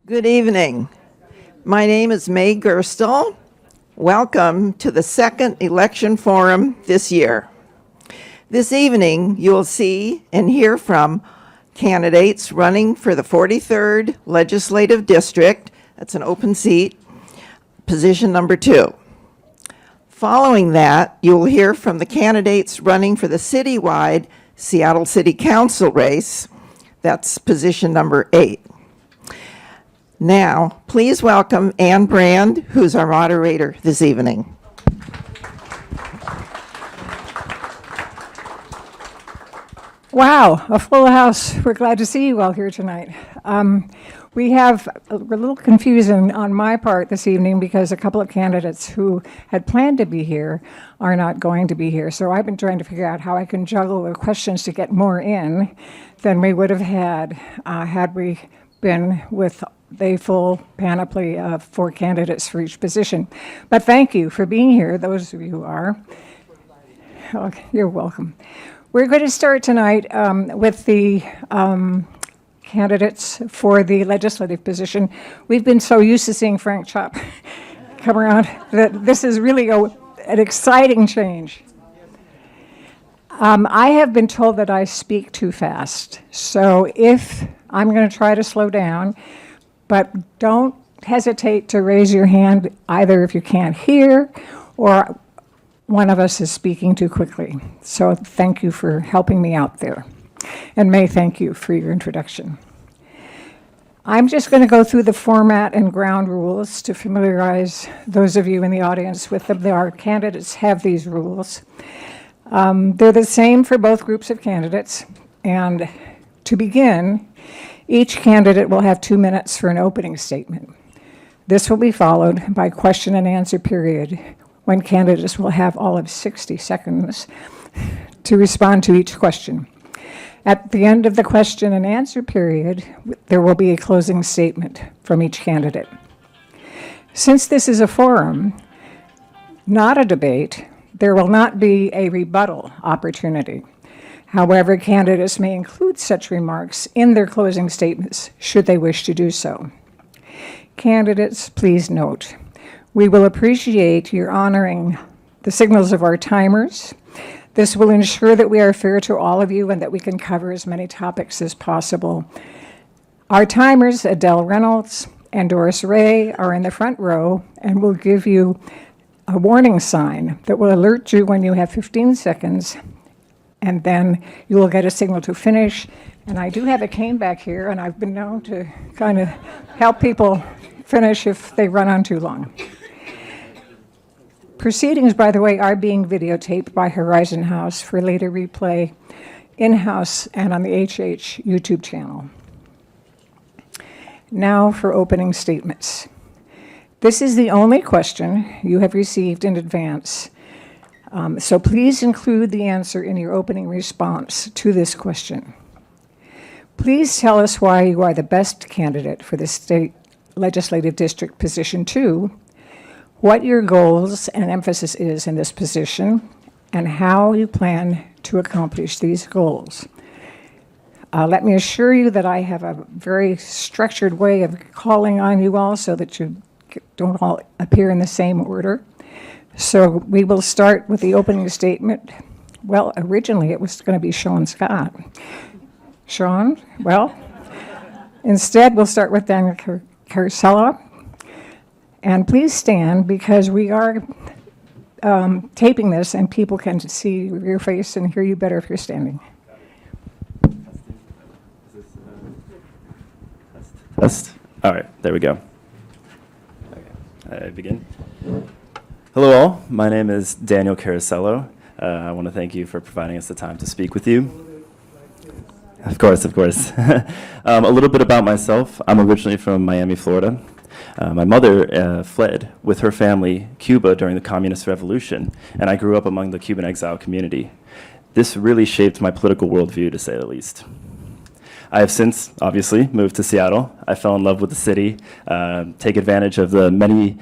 Good evening. My name is May Gerstel. Welcome to the second election forum this year. This evening, you'll see and hear from candidates running for the 43rd Legislative District. That's an open seat, position number 2. Following that, you will hear from the candidates running for the citywide Seattle City Council race. That's position number 8. Now, please welcome Ann Brand, who's our moderator this evening. Wow, a full house. We're glad to see you all here tonight. We have a little confusion on my part this evening because a couple of candidates who had planned to be here are not going to be here. So I've been trying to figure out how I can juggle the questions to get more in than we would have had we been with the full panoply of 4 candidates for each position. But thank you for being here, those of you who are. Oh, you're welcome. We're going to start tonight with the candidates for the legislative position. We've been so used to seeing Frank Chop come around that this is really an exciting change. I have been told that I speak too fast, so if I'm going to try to slow down, but don't hesitate to raise your hand either if you can't hear or one of us is speaking too quickly. So thank you for helping me out there. And May, thank you for your introduction. I'm just going to go through the format and ground rules to familiarize those of you in the audience with them. Our candidates have these rules. They're the same for both groups of candidates. And to begin, each candidate will have 2 minutes for an opening statement. This will be followed by question and answer period, when candidates will have all of 60 seconds to respond to each question. At the end of the question and answer period, there will be a closing statement from each candidate. Since this is a forum, not a debate, there will not be a rebuttal opportunity. However, candidates may include such remarks in their closing statements should they wish to do so. Candidates, please note, we will appreciate your honoring the signals of our timers. This will ensure that we are fair to all of you and that we can cover as many topics as possible. Our timers, Adele Reynolds and Doris Ray, are in the front row and will give you a warning sign that will alert you when you have 15 seconds, and then you will get a signal to finish. And I do have a cane back here, and I've been known to kind of help people finish if they run on too long. Proceedings, by the way, are being videotaped by Horizon House for later replay in-house and on the HH YouTube channel. Now for opening statements. This is the only question you have received in advance, so please include the answer in your opening response to this question. Please tell us why you are the best candidate for the State Legislative District Position 2, what your goals and emphasis is in this position, and how you plan to accomplish these goals. Let me assure you that I have a very structured way of calling on you all so that you don't all appear in the same order. So we will start with the opening statement. Well, originally it was going to be Sean Scott. Sean, well, instead we'll start with Daniel Carcella. And please stand because we are taping this and people can see your face and hear you better if you're standing. Test. All right, there we go. Okay, I begin. Hello all, my name is Daniel Caracello. I want to thank you for providing us the time to speak with you. Of course. A little bit about myself. I'm originally from Miami, Florida. My mother fled with her family Cuba during the Communist Revolution, and I grew up among the Cuban exile community. This really shaped my political worldview, to say the least. I have since, obviously, moved to Seattle. I fell in love with the city, take advantage of the many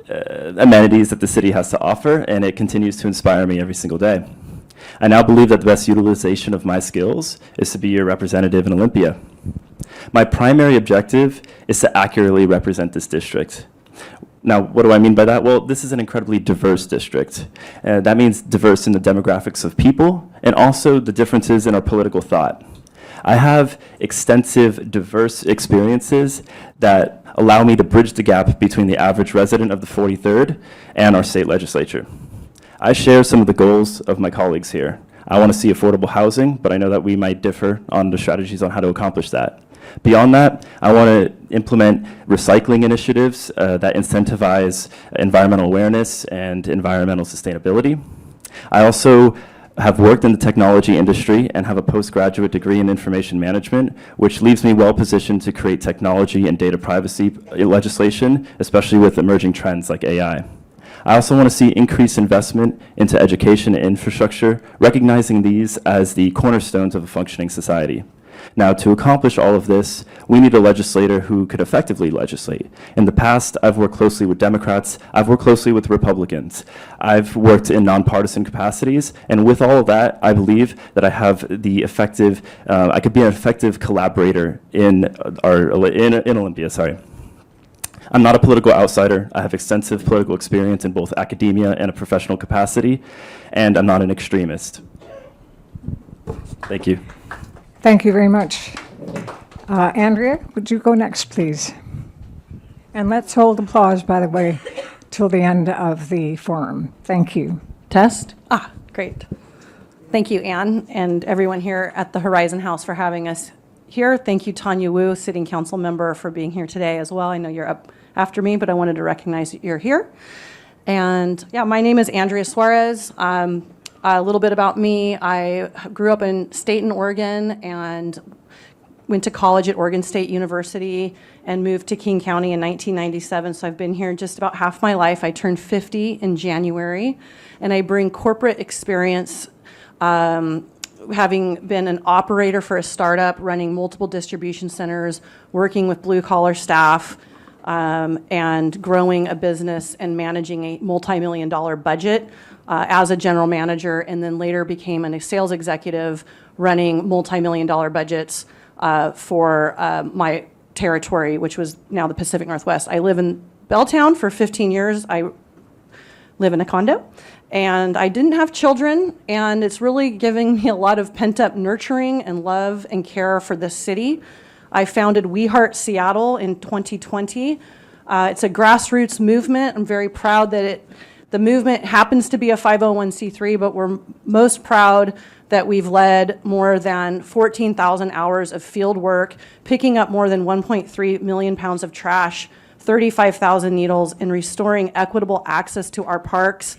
amenities that the city has to offer, and it continues to inspire me every single day. I now believe that the best utilization of my skills is to be your representative in Olympia. My primary objective is to accurately represent this district. Now, what do I mean by that? Well, this is an incredibly diverse district. That means diverse in the demographics of people and also the differences in our political thought. I have extensive, diverse experiences that allow me to bridge the gap between the average resident of the 43rd and our state legislature. I share some of the goals of my colleagues here. I want to see affordable housing, but I know that we might differ on the strategies on how to accomplish that. Beyond that, I want to implement recycling initiatives that incentivize environmental awareness and environmental sustainability. I also have worked in the technology industry and have a postgraduate degree in information management, which leaves me well positioned to create technology and data privacy legislation, especially with emerging trends like AI. I also want to see increased investment into education and infrastructure, recognizing these as the cornerstones of a functioning society. Now, to accomplish all of this, we need a legislator who could effectively legislate. In the past, I've worked closely with Democrats, I've worked closely with Republicans, I've worked in nonpartisan capacities, and with all of that, I believe that I have the effective, I could be an effective collaborator in Olympia, sorry. I'm not a political outsider. I have extensive political experience in both academia and a professional capacity, and I'm not an extremist. Thank you. Thank you very much. Andrea, would you go next, please? And let's hold applause, by the way, till the end of the forum. Thank you. Test? Great. Thank you, Anne, and everyone here at the Horizon House for having us here. Thank you, Tanya Wu, Sitting Council member, for being here today as well. I know you're up after me, but I wanted to recognize that you're here. And yeah, my name is Andrea Suarez. A little bit about me. I grew up in Staten, Oregon, and went to college at Oregon State University and moved to King County in 1997. So I've been here just about half my life. I turned 50 in January, and I bring corporate experience, having been an operator for a startup, running multiple distribution centers, working with blue-collar staff, and growing a business and managing a multi-million-dollar budget as a general manager, and then later became a sales executive running multi-million-dollar budgets for my territory, which was now the Pacific Northwest. I live in Belltown for 15 years. I live in a condo, and I didn't have children, and it's really giving me a lot of pent-up nurturing and love and care for this city. I founded We Heart Seattle in 2020. It's a grassroots movement. I'm very proud that the movement happens to be a 501c3, but we're most proud that we've led more than 14,000 hours of field work, picking up more than 1.3 million pounds of trash, 35,000 needles, and restoring equitable access to our parks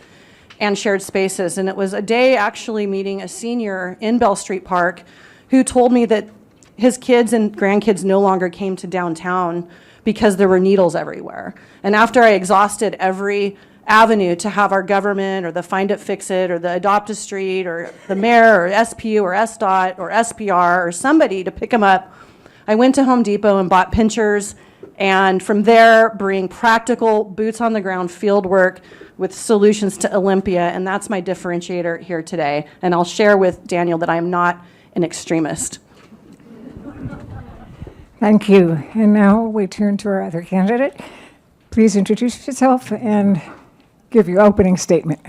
and shared spaces. And it was a day actually meeting a senior in Bell Street Park who told me that his kids and grandkids no longer came to downtown because there were needles everywhere. And after I exhausted every avenue to have our government or the Find It, Fix It or the Adopt a Street or the mayor or SPU or SDOT or SPR or somebody to pick them up, I went to Home Depot and bought pinchers, and from there bring practical boots on the ground field work with solutions to Olympia, and that's my differentiator here today. And I'll share with Daniel that I'm not an extremist. Thank you. And now we turn to our other candidate. Please introduce yourself and give your opening statement.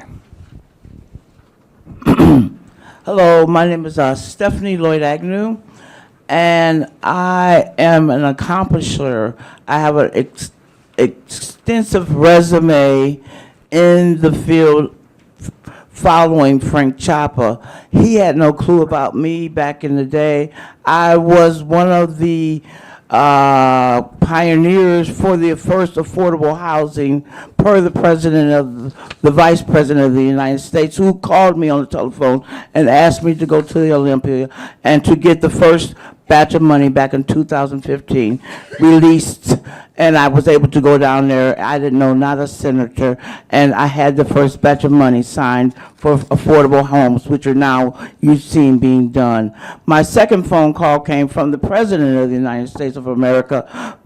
Hello, my name is Stephanie Lloyd Agnew, and I am an accomplisher. I have an extensive resume in the field following Frank Chapa. He had no clue about me back in the day. I was one of the pioneers for the first affordable housing per the vice president of the United States, who called me on the telephone and asked me to go to the Olympia and to get the first batch of money back in 2015 released, and I was able to go down there. I didn't know not a senator, and I had the first batch of money signed for affordable homes, which are now you've seen being done. My second phone call came from the President of the United States of America,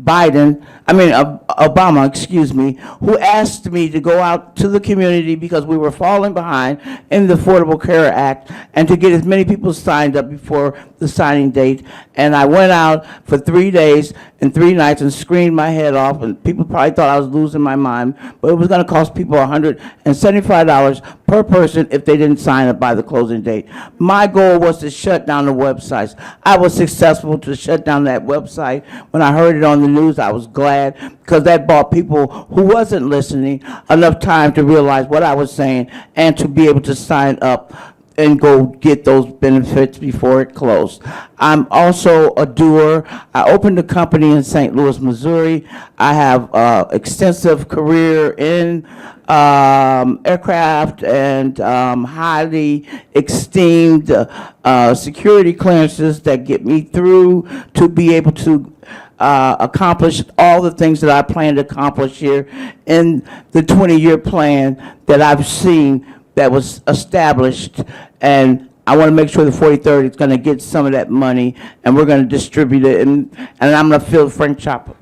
Obama, excuse me, who asked me to go out to the community because we were falling behind in the Affordable Care Act and to get as many people signed up before the signing date. And I went out for 3 days and 3 nights and screamed my head off, and people probably thought I was losing my mind, but it was going to cost people $175 per person if they didn't sign up by the closing date. My goal was to shut down the websites. I was successful to shut down that website. When I heard it on the news, I was glad because that bought people who wasn't listening enough time to realize what I was saying and to be able to sign up and go get those benefits before it closed. I'm also a doer. I opened a company in St. Louis, Missouri. I have extensive career in aircraft and highly esteemed security clearances that get me through to be able to accomplish all the things that I plan to accomplish here in the 20-year plan that I've seen that was established, and I want to make sure the 43rd is going to get some of that money, and we're going to distribute it, and I'm going to fill Frank Chopper.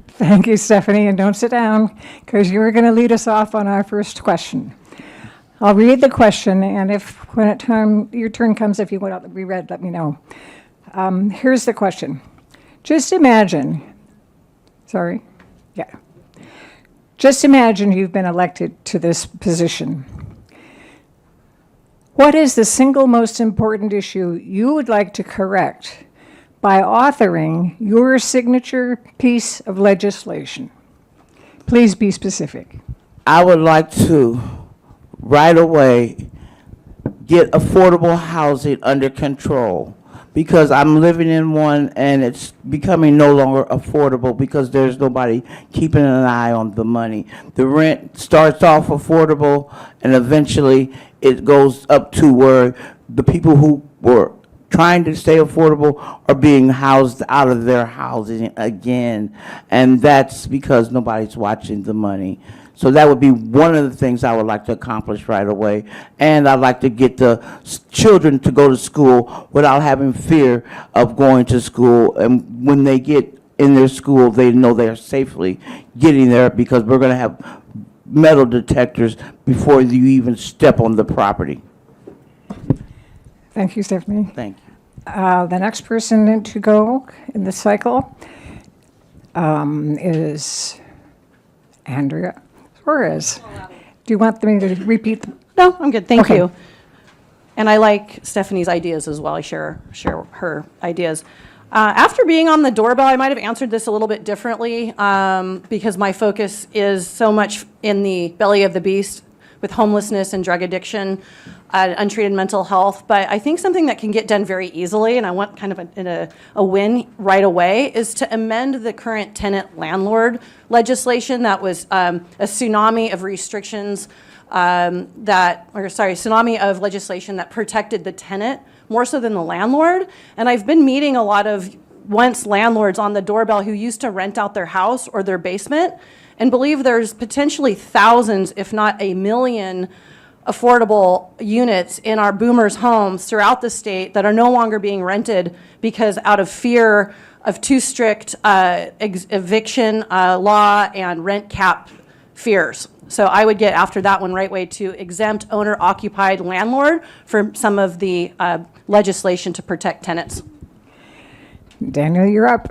Thank you, Stephanie, and don't sit down, because you were going to lead us off on our first question. I'll read the question, and if when your turn comes, if you want it reread, let me know. Here's the question. Just imagine you've been elected to this position. What is the single most important issue you would like to correct by authoring your signature piece of legislation? Please be specific. I would like to, right away, get affordable housing under control, because I'm living in one and it's becoming no longer affordable because there's nobody keeping an eye on the money. The rent starts off affordable and eventually it goes up to where the people who were trying to stay affordable are being housed out of their housing again, and that's because nobody's watching the money. So that would be one of the things I would like to accomplish right away. And I'd like to get the children to go to school without having fear of going to school. And when they get in their school, they know they're safely getting there, because we're going to have metal detectors before you even step on the property. Thank you, Stephanie. Thank you. The next person to go in the cycle is Andrea Torres. Do you want me to repeat? No, I'm good, thank Okay. you. And I like Stephanie's ideas as well. I share her ideas. After being on the doorbell, I might have answered this a little bit differently, because my focus is so much in the belly of the beast with homelessness and drug addiction, untreated mental health. But I think something that can get done very easily, and I want kind of a win right away, is to amend the current tenant-landlord legislation that was a tsunami of restrictions tsunami of legislation that protected the tenant more so than the landlord. And I've been meeting a lot of once landlords on the doorbell who used to rent out their house or their basement, and believe there's potentially thousands, if not 1 million, affordable units in our boomers' homes throughout the state that are no longer being rented because out of fear of too strict eviction law and rent cap fears. So I would get after that one right way to exempt owner-occupied landlord for some of the legislation to protect tenants. Daniel, you're up.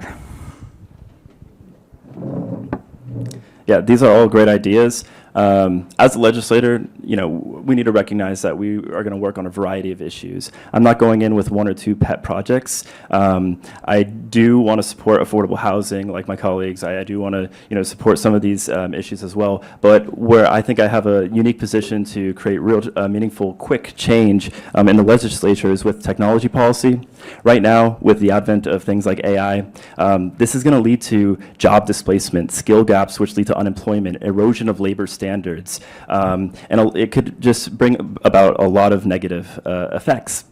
Yeah, these are all great ideas. As a legislator, we need to recognize that we are going to work on a variety of issues. I'm not going in with 1 or 2 pet projects. I do want to support affordable housing, like my colleagues. I do want to, support some of these issues as well. But where I think I have a unique position to create real, meaningful, quick change in the legislature is with technology policy. Right now, with the advent of things like AI, this is going to lead to job displacement, skill gaps, which lead to unemployment, erosion of labor standards. standards. It could just bring about a lot of negative effects.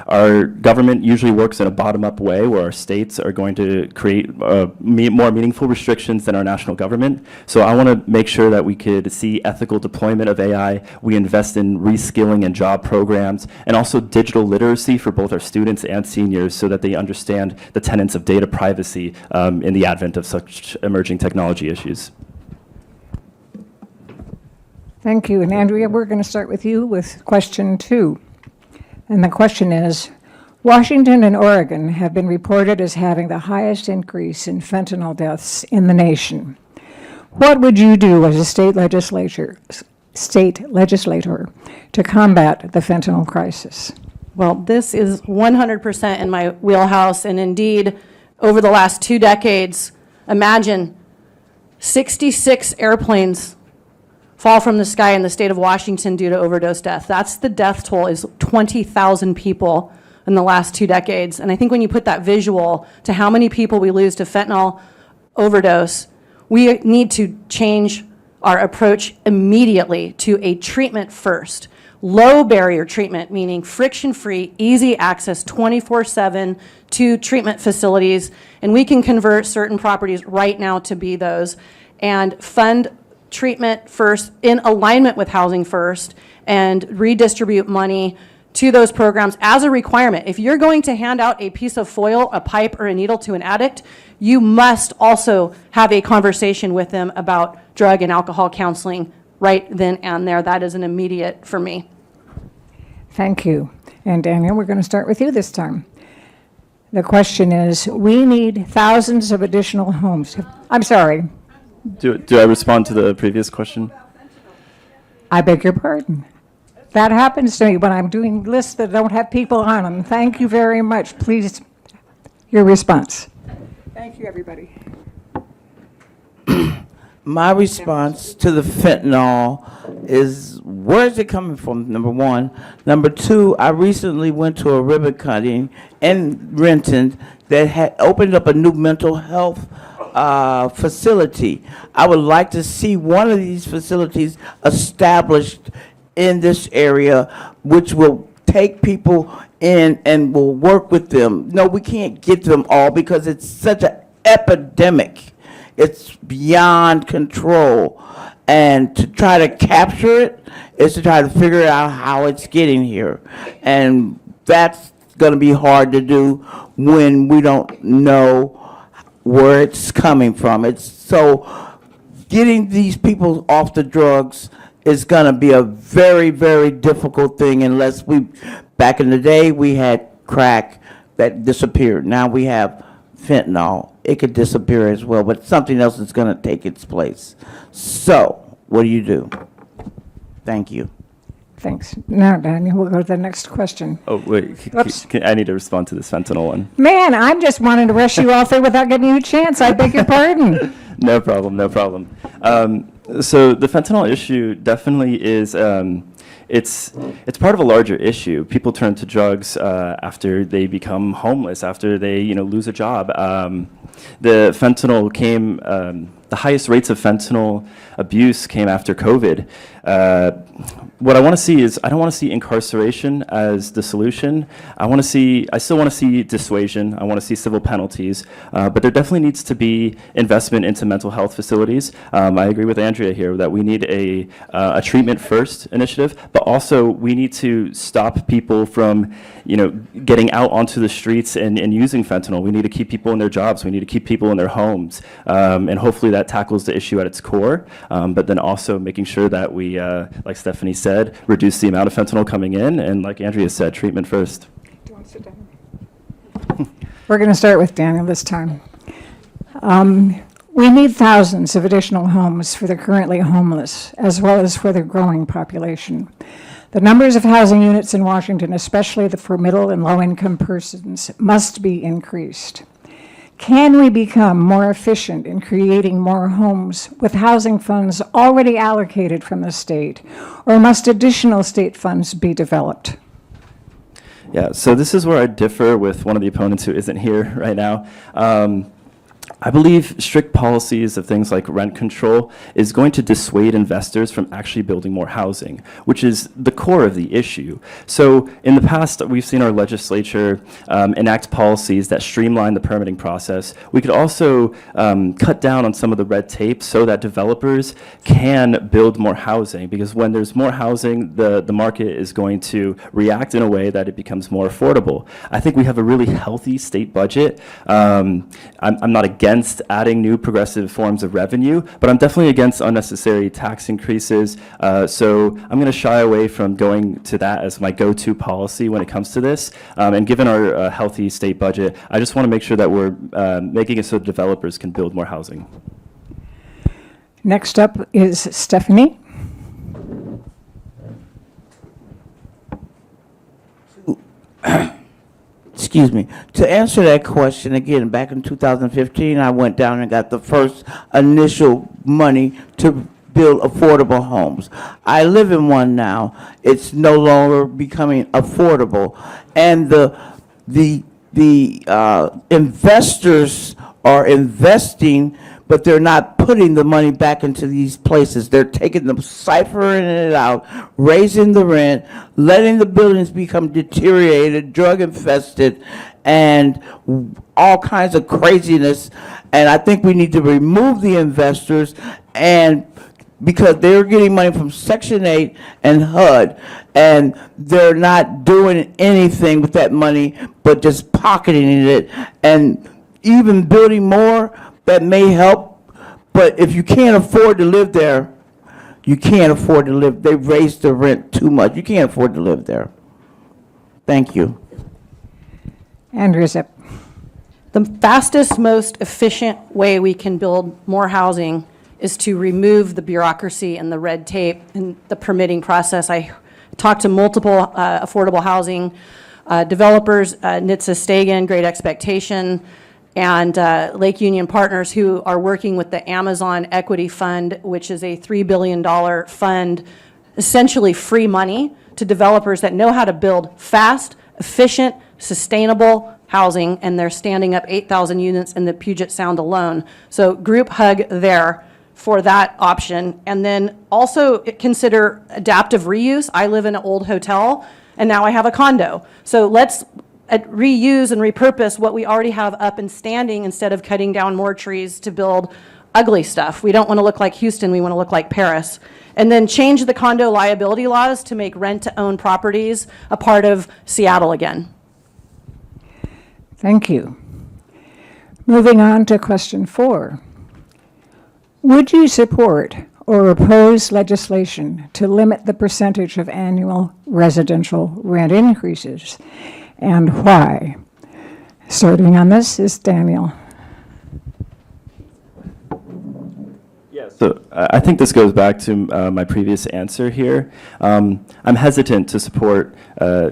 Our government usually works in a bottom-up way where our states are going to create more meaningful restrictions than our national government. So I want to make sure that we could see ethical deployment of AI. We invest in reskilling and job programs, and also digital literacy for both our students and seniors so that they understand the tenets of data privacy in the advent of such emerging technology issues. Thank you. And Andrea, we're going to start with you with question 2. And the question is, Washington and Oregon have been reported as having the highest increase in fentanyl deaths in the nation. What would you do as a state legislator to combat the fentanyl crisis? Well, this is 100% in my wheelhouse, and indeed, over the last 2 decades, imagine 66 airplanes fall from the sky in the state of Washington due to overdose death. That's the death toll, is 20,000 people in the last 2 decades. And I think when you put that visual to how many people we lose to fentanyl overdose, we need to change our approach immediately to a treatment first. Low barrier treatment, meaning friction-free, easy access 24/7 to treatment facilities. And we can convert certain properties right now to be those and fund treatment first in alignment with housing first and redistribute money to those programs as a requirement. If you're going to hand out a piece of foil, a pipe, or a needle to an addict, you must also have a conversation with them about drug and alcohol counseling right then and there. That is an immediate for me. Thank you. And Daniel, we're going to start with you this time. The question is, we need thousands of additional homes. I'm sorry, Do I respond to the previous question? I beg your pardon. That happens to me when I'm doing lists that don't have people on them. Thank you very much. Please, your response. Thank you, everybody. My response to the fentanyl is, where is it coming from, number one? Number two, I recently went to a ribbon cutting in Renton that had opened up a new mental health facility. I would like to see one of these facilities established in this area, which will take people in and will work with them. No, we can't get them all because it's such an epidemic. It's beyond control. And to try to capture it is to try to figure out how it's getting here. And that's going to be hard to do when we don't know where it's coming from. It's so getting these people off the drugs is going to be a very, very difficult thing unless back in the day, we had crack that disappeared. Now we have fentanyl. It could disappear as well, but something else is going to take its place. So, what do you do? Thank you. Thanks. Now, Daniel, we'll go to the next question. Oh, wait. Oops. I need to respond to this fentanyl one. Man, I'm just wanting to rush you off there without giving you a chance. I beg your pardon. No problem, no problem. So the fentanyl issue definitely is, it's part of a larger issue. People turn to drugs after they become homeless, after they lose a job. The fentanyl came, the highest rates of fentanyl abuse came after COVID. What I want to see is, I don't want to see incarceration as the solution. I still want to see dissuasion. I want to see civil penalties, but there definitely needs to be investment into mental health facilities. I agree with Andrea here that we need a treatment first initiative, but also we need to stop people from, getting out onto the streets and using fentanyl. We need to keep people in their jobs. We need to keep people in their homes, and hopefully that tackles the issue at its core. But then also making sure that we, like Stephanie said, reduce the amount of fentanyl coming in, and like Andrea said, treatment first. Do you want to sit down? We're going to start with Daniel this time. We need thousands of additional homes for the currently homeless, as well as for the growing population. The numbers of housing units in Washington, especially for middle and low-income persons, must be increased. Can we become more efficient in creating more homes with housing funds already allocated from the state, or must additional state funds be developed? Yeah, so this is where I differ with one of the opponents who isn't here right now. I believe strict policies of things like rent control is going to dissuade investors from actually building more housing, which is the core of the issue. So in the past, we've seen our legislature enact policies that streamline the permitting process. We could also cut down on some of the red tape so that developers can build more housing, because when there's more housing, the market is going to react in a way that it becomes more affordable. I think we have a really healthy state budget. I'm not against adding new progressive forms of revenue, but I'm definitely against unnecessary tax increases. So I'm going to shy away from going to that as my go-to policy when it comes to this. And given our healthy state budget, I just want to make sure that we're making it so developers can build more housing. Next up is Stephanie. Excuse me. To answer that question, again, back in 2015, I went down and got the first initial money to build affordable homes. I live in one now. It's no longer becoming affordable. And the investors are investing, but they're not putting the money back into these places. They're taking them, ciphering it out, raising the rent, letting the buildings become deteriorated, drug infested, and all kinds of craziness. And I think we need to remove the investors, and because they're getting money from Section 8 and HUD, and they're not doing anything with that money but just pocketing it and even building more that may help. But if you can't afford to live there, you can't afford to live. They've raised the rent too much. You can't afford to live there. Thank you. Andrew Zip. The fastest, most efficient way we can build more housing is to remove the bureaucracy and the red tape and the permitting process. I talked to multiple affordable housing developers, NHTSA Stegan, Great Expectation, and Lake Union Partners, who are working with the Amazon Equity Fund, which is a $3 billion fund, essentially free money to developers that know how to build fast, efficient, sustainable housing, and they're standing up 8,000 units in the Puget Sound alone. So group hug there for that option. And then also consider adaptive reuse. I live in an old hotel, and now I have a condo. So let's reuse and repurpose what we already have up and standing instead of cutting down more trees to build ugly stuff. We don't want to look like Houston, we want to look like Paris. And then change the condo liability laws to make rent-to-own properties a part of Seattle again. Thank you. Moving on to question 4. Would you support or oppose legislation to limit the percentage of annual residential rent increases, and why? Starting on this is Daniel. So I think this goes back to my previous answer here. I'm hesitant to support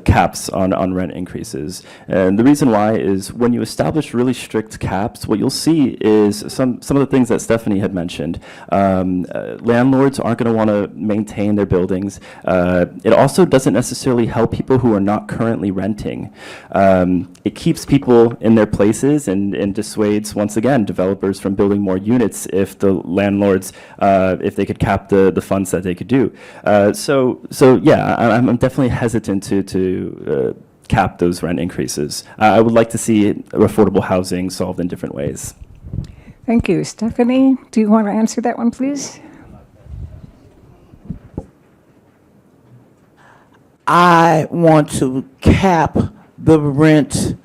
caps on rent increases. And the reason why is when you establish really strict caps, what you'll see is some of the things that Stephanie had mentioned. Landlords aren't going to want to maintain their buildings. It also doesn't necessarily help people who are not currently renting. It keeps people in their places and dissuades, once again, developers from building more units if the landlords if they could cap the funds that they could do. So yeah, I'm definitely hesitant to cap those rent increases. I would like to see affordable housing solved in different ways. Thank you. Stephanie, do you want to answer that one, please? I want to cap the rent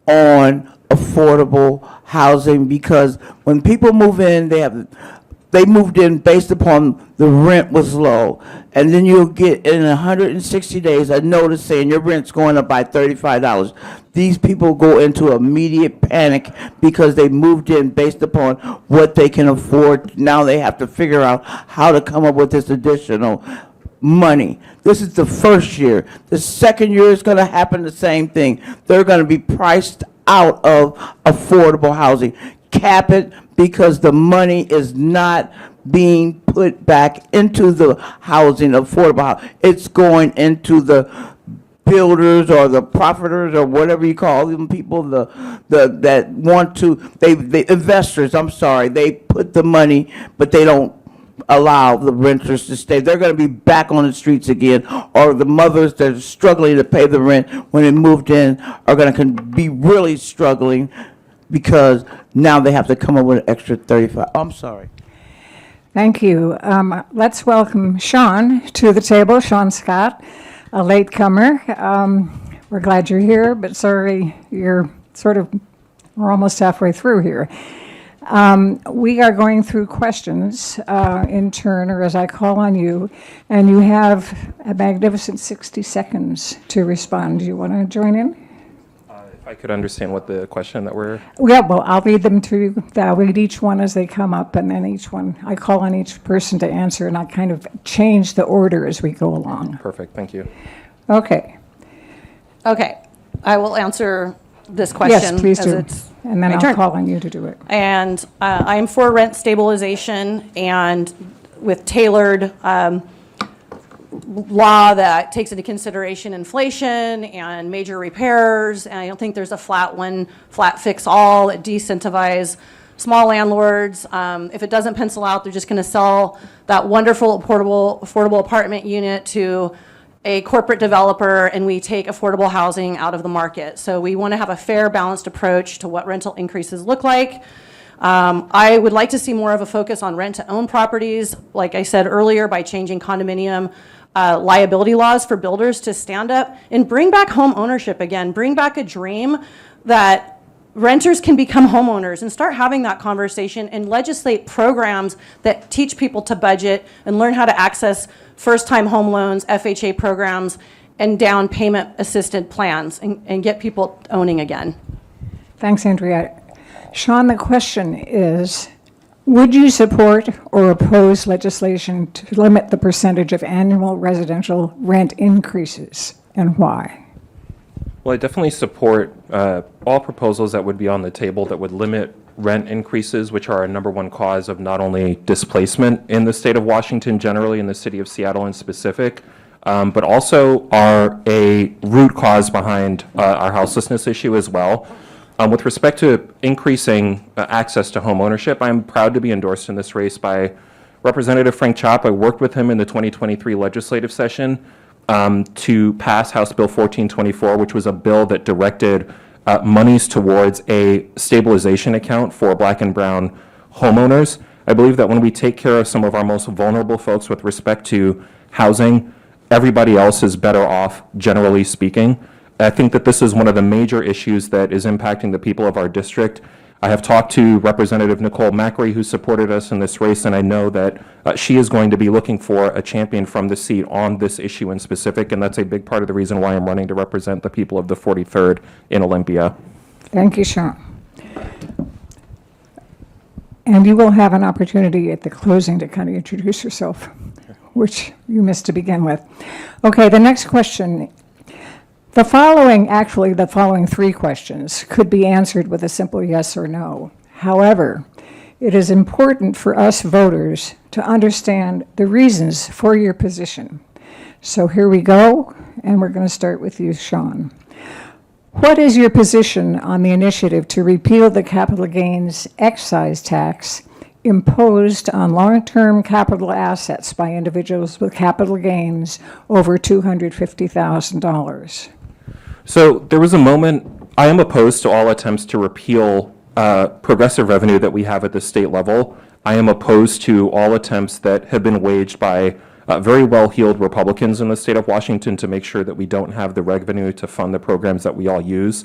on affordable housing, because when people move in, they moved in based upon the rent was low. And then you'll get in 160 days a notice saying your rent's going up by $35. These people go into immediate panic because they moved in based upon what they can afford. Now they have to figure out how to come up with this additional money. This is the first year. The second year is going to happen the same thing. They're going to be priced out of affordable housing. Cap it, because the money is not being put back into the housing, affordable housing. It's going into the builders or the profiters or whatever you call them, people that want to, they investors, I'm sorry, they put the money, but they don't allow the renters to stay. They're going to be back on the streets again, or the mothers that are struggling to pay the rent when they moved in are going to be really struggling because now they have to come up with an extra 35. I'm sorry. Thank you. Let's welcome Sean to the table. Sean Scott, a latecomer. We're glad you're here, but sorry, we're almost halfway through here. We are going through questions in turn, or as I call on you, and you have a magnificent 60 seconds to respond. Do you want to join in? If I could understand what the question that we're, Yeah, well, I'll read them to you. I'll read each one as they come up, and then each one, I call on each person to answer, and I kind of change the order as we go along. perfect, thank you. Okay. Okay, I will answer this question. Yes, please as do. it's And then my I'll turn. call on you to do it. And I'm for rent stabilization and with tailored law that takes into consideration inflation and major repairs. And I don't think there's a flat fix all that decentivize small landlords. If it doesn't pencil out, they're just going to sell that wonderful affordable apartment unit to a corporate developer, and we take affordable housing out of the market. So we want to have a fair, balanced approach to what rental increases look like. I would like to see more of a focus on rent-to-own properties, like I said earlier, by changing condominium liability laws for builders to stand up and bring back home ownership again, bring back a dream that renters can become homeowners and start having that conversation and legislate programs that teach people to budget and learn how to access first-time home loans, FHA programs, and down payment assisted plans and get people owning again. Thanks, Andrea. Sean, the question is, would you support or oppose legislation to limit the percentage of annual residential rent increases, and why? Well, I definitely support all proposals that would be on the table that would limit rent increases, which are our number one cause of not only displacement in the state of Washington generally, in the city of Seattle in specific, but also are a root cause behind our houselessness issue as well. With respect to increasing access to home ownership, I'm proud to be endorsed in this race by Representative Frank Chopp. I worked with him in the 2023 legislative session to pass House Bill 1424, which was a bill that directed monies towards a stabilization account for Black and brown homeowners. I believe that when we take care of some of our most vulnerable folks with respect to housing, everybody else is better off, generally speaking. I think that this is one of the major issues that is impacting the people of our district. I have talked to Representative Nicole Macri, who supported us in this race, and I know that she is going to be looking for a champion from the seat on this issue in specific, and that's a big part of the reason why I'm running to represent the people of the 43rd in Olympia. Thank you, Sean. And you will have an opportunity at the closing to kind of introduce yourself, which you missed to begin with. Okay, the next question. The following three questions could be answered with a simple yes or no. However, it is important for us voters to understand the reasons for your position. So here we go, and we're going to start with you, Sean. What is your position on the initiative to repeal the capital gains excise tax imposed on long-term capital assets by individuals with capital gains over $250,000? So there was a moment, I am opposed to all attempts to repeal progressive revenue that we have at the state level. I am opposed to all attempts that have been waged by very well-heeled Republicans in the state of Washington to make sure that we don't have the revenue to fund the programs that we all use.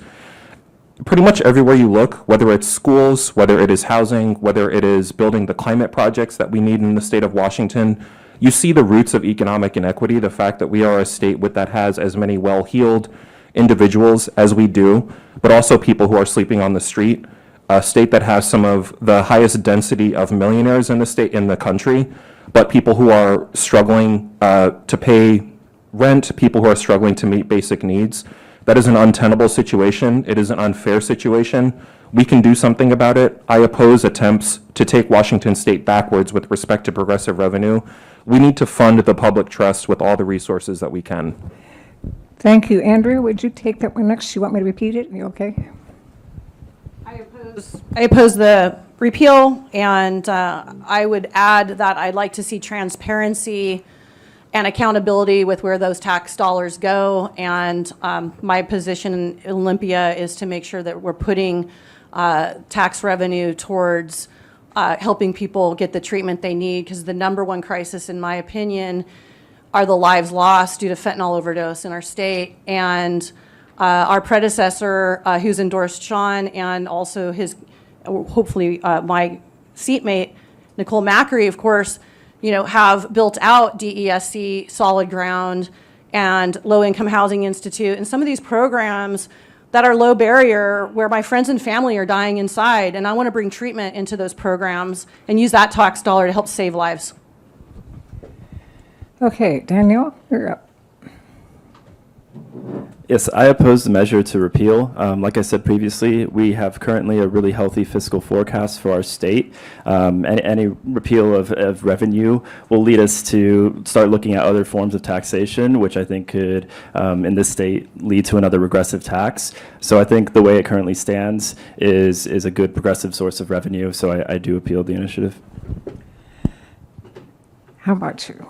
Pretty much everywhere you look, whether it's schools, whether it is housing, whether it is building the climate projects that we need in the state of Washington, you see the roots of economic inequity, the fact that we are a state that has as many well-heeled individuals as we do, but also people who are sleeping on the street, a state that has some of the highest density of millionaires in the country, but people who are struggling to pay rent, people who are struggling to meet basic needs. That is an untenable situation. It is an unfair situation. We can do something about it. I oppose attempts to take Washington State backwards with respect to progressive revenue. We need to fund the public trust with all the resources that we can. Thank you. Andrea, would you take that one next? You want me to repeat it? You okay? I oppose the repeal, and I would add that I'd like to see transparency and accountability with where those tax dollars go. And my position in Olympia is to make sure that we're putting tax revenue towards helping people get the treatment they need, because the number one crisis, in my opinion, are the lives lost due to fentanyl overdose in our state. And our predecessor, who's endorsed Sean, and also his, hopefully my seatmate, Nicole Macri, of course, have built out DESC, Solid Ground, and Low Income Housing Institute, and some of these programs that are low barrier, where my friends and family are dying inside, and I want to bring treatment into those programs and use that tax dollar to help save lives. Okay, Daniel, you're up. Yes, I oppose the measure to repeal. Like I said previously, we have currently a really healthy fiscal forecast for our state. Any repeal of revenue will lead us to start looking at other forms of taxation, which I think could, in this state, lead to another regressive tax. So I think the way it currently stands is a good progressive source of revenue, so I do appeal the initiative. How about you?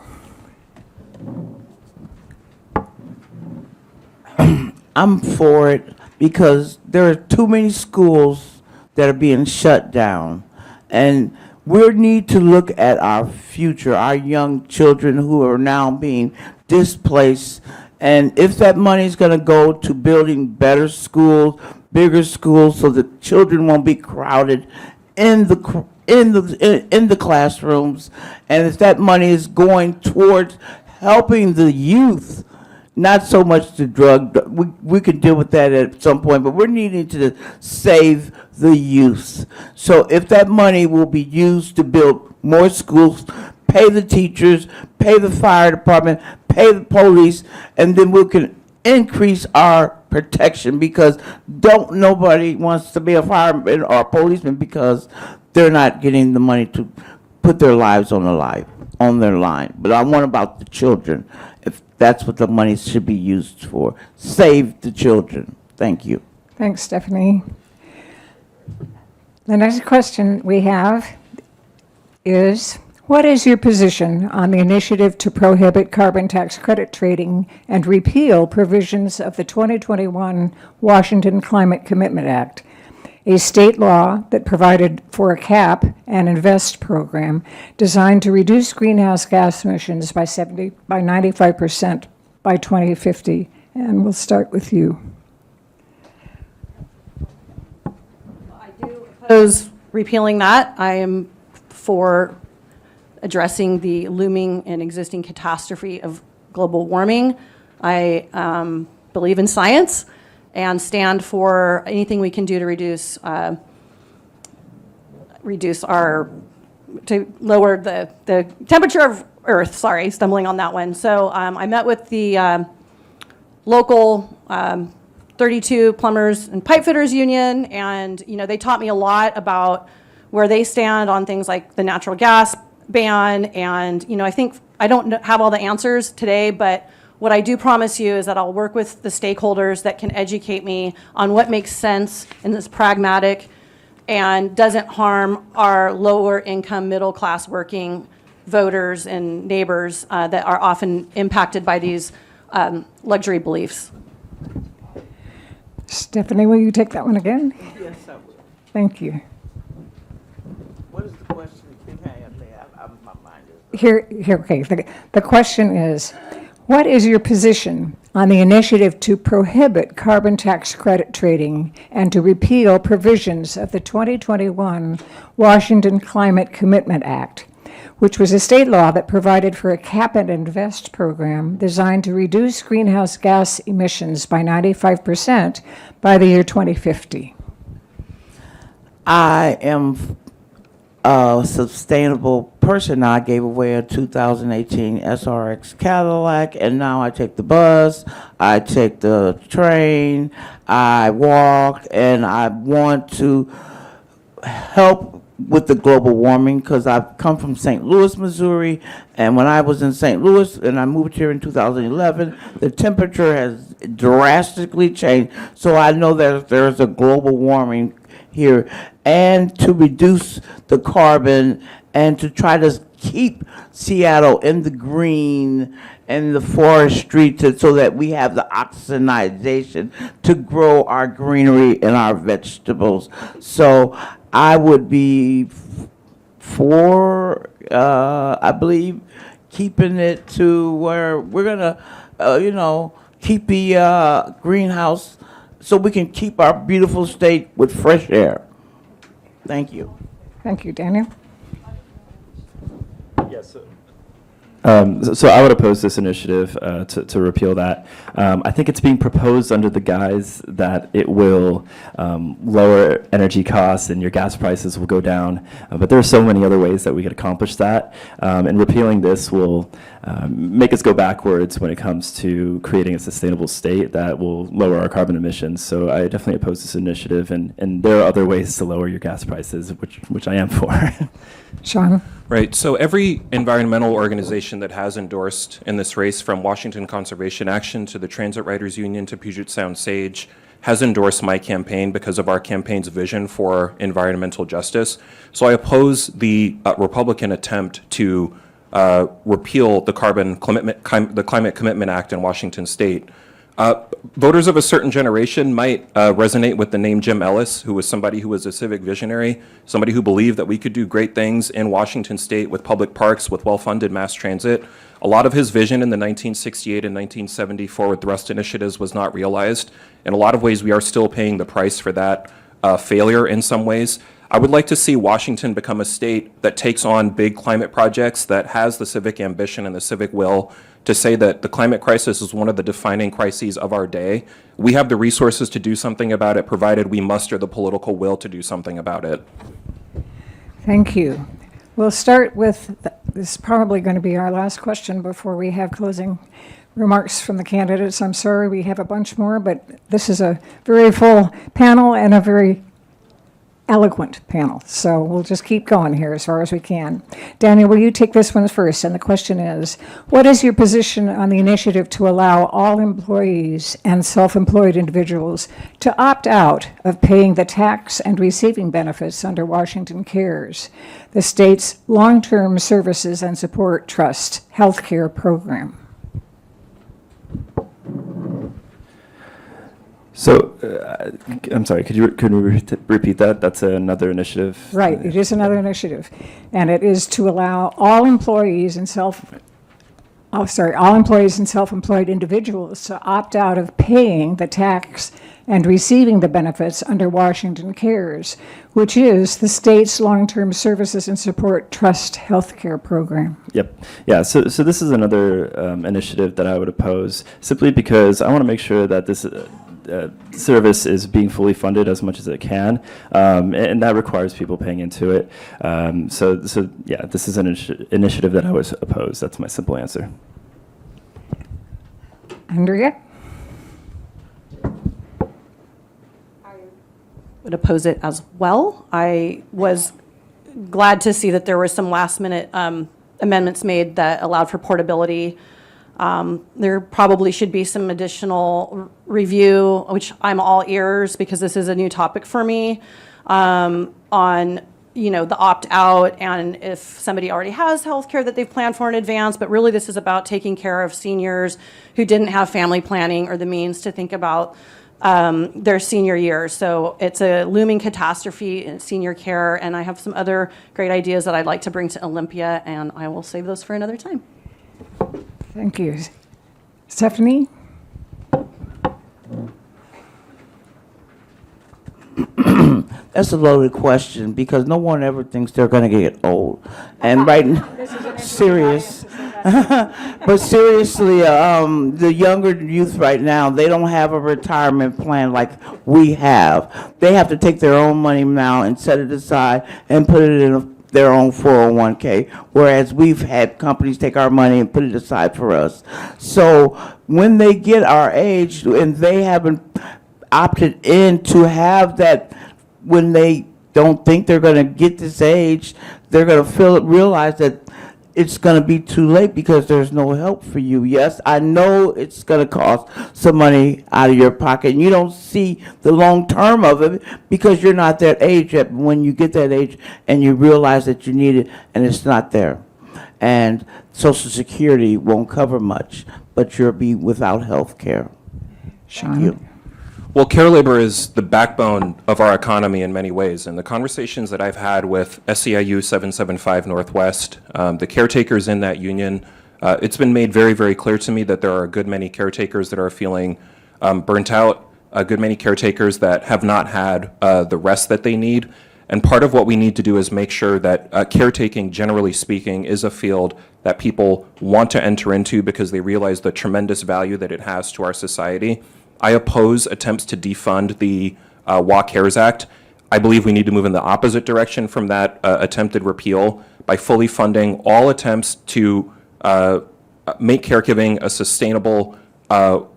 I'm for it because there are too many schools that are being shut down. And we need to look at our future, our young children who are now being displaced. And if that money is going to go to building better schools, bigger schools, so the children won't be crowded in the classrooms, and if that money is going towards helping the youth, not so much the drug, we can deal with that at some point, but we're needing to save the youth. So if that money will be used to build more schools, pay the teachers, pay the fire department, pay the police, and then we can increase our protection, because nobody wants to be a fireman or a policeman because they're not getting the money to put their lives on their line. But I want about the children. If that's what the money should be used for. Save the children. Thank you. Thanks, Stephanie. The next question we have is, what is your position on the initiative to prohibit carbon tax credit trading and repeal provisions of the 2021 Washington Climate Commitment Act, a state law that provided for a cap and invest program designed to reduce greenhouse gas emissions by 95% by 2050? And we'll start with you. I do oppose repealing that. I am for addressing the looming and existing catastrophe of global warming. I believe in science and stand for anything we can do to to lower the temperature of Earth. Sorry, stumbling on that one. So I met with the local 32 plumbers and pipe fitters union, and they taught me a lot about where they stand on things like the natural gas ban. And I think I don't have all the answers today, but what I do promise you is that I'll work with the stakeholders that can educate me on what makes sense and is pragmatic and doesn't harm our lower income, middle class working voters and neighbors that are often impacted by these luxury beliefs. Stephanie, will you take that one again? Yes, I will. Thank you. What is the question? My mind is... Here, okay. The question is, what is your position on the initiative to prohibit carbon tax credit trading and to repeal provisions of the 2021 Washington Climate Commitment Act, which was a state law that provided for a cap and invest program designed to reduce greenhouse gas emissions by 95% by the year 2050? I am a sustainable person. I gave away a 2018 SRX Cadillac, and now I take the bus, I take the train, I walk, and I want to help with the global warming, because I've come from St. Louis, Missouri, and when I was in St. Louis and I moved here in 2011, the temperature has drastically changed. So I know that there's a global warming here, and to reduce the carbon and to try to keep Seattle in the green and the forestry so that we have the oxygenization to grow our greenery and our vegetables. So I would be for, I believe, keeping it to where we're gonna, keep the greenhouse so we can keep our beautiful state with fresh air. Thank you. Thank you, Daniel. Yes. So I would oppose this initiative to repeal that. I think it's being proposed under the guise that it will lower energy costs and your gas prices will go down. But there are so many other ways that we could accomplish that. And repealing this will make us go backwards when it comes to creating a sustainable state that will lower our carbon emissions. So I definitely oppose this initiative. And there are other ways to lower your gas prices, which I am for. Sean? Right, so every environmental organization that has endorsed in this race, from Washington Conservation Action to the Transit Riders Union to Puget Sound Sage, has endorsed my campaign because of our campaign's vision for environmental justice. So I oppose the Republican attempt to repeal the Climate Commitment Act in Washington State. Voters of a certain generation might resonate with the name Jim Ellis, who was somebody who was a civic visionary, somebody who believed that we could do great things in Washington State with public parks, with well-funded mass transit. A lot of his vision in the 1968 and 1970 forward thrust initiatives was not realized. In a lot of ways, we are still paying the price for that failure in some ways. I would like to see Washington become a state that takes on big climate projects, that has the civic ambition and the civic will to say that the climate crisis is one of the defining crises of our day. We have the resources to do something about it, provided we muster the political will to do something about it. Thank you. We'll start with, this is probably going to be our last question before we have closing remarks from the candidates. I'm sorry we have a bunch more, but this is a very full panel and a very eloquent panel. So we'll just keep going here as far as we can. Daniel, will you take this one first? And the question is, what is your position on the initiative to allow all employees and self-employed individuals to opt out of paying the tax and receiving benefits under Washington Cares, the state's long-term services and support trust healthcare program? So, I'm sorry, could you repeat that? That's another initiative? Right, it is another initiative, and it is to allow all employees and self-employed individuals to opt out of paying the tax and receiving the benefits under Washington Cares, which is the state's long-term services and support trust healthcare program. Yep. Yeah, so this is another initiative that I would oppose, simply because I want to make sure that this service is being fully funded as much as it can, and that requires people paying into it. So yeah, this is an initiative that I would oppose. That's my simple answer. Andrea? Would oppose it as well. I was glad to see that there were some last-minute amendments made that allowed for portability. There probably should be some additional review, which I'm all ears because this is a new topic for me, on the opt-out and if somebody already has health care that they've planned for in advance. But really, this is about taking care of seniors who didn't have family planning or the means to think about their senior years. So it's a looming catastrophe in senior care, and I have some other great ideas that I'd like to bring to Olympia, and I will save those for another time. Thank you. Stephanie? That's a loaded question because no one ever thinks they're going to get old. And serious. But seriously, the younger youth right now, they don't have a retirement plan like we have. They have to take their own money now and set it aside and put it in their own 401k, whereas we've had companies take our money and put it aside for us. So when they get our age and they haven't opted in to have that, when they don't think they're going to get this age, they're going to realize that it's going to be too late because there's no help for you. Yes, I know it's going to cost some money out of your pocket, and you don't see the long term of it because you're not that age yet. But when you get that age and you realize that you need it and it's not there, and Social Security won't cover much, but you'll be without health care. Thank you. Well, care labor is the backbone of our economy in many ways, and the conversations that I've had with SEIU 775 Northwest, the caretakers in that union, it's been made very, very clear to me that there are a good many caretakers that are feeling burnt out, a good many caretakers that have not had the rest that they need. And part of what we need to do is make sure that caretaking, generally speaking, is a field that people want to enter into because they realize the tremendous value that it has to our society. I oppose attempts to defund the WA CARES Act. I believe we need to move in the opposite direction from that attempted repeal by fully funding all attempts to make caregiving a sustainable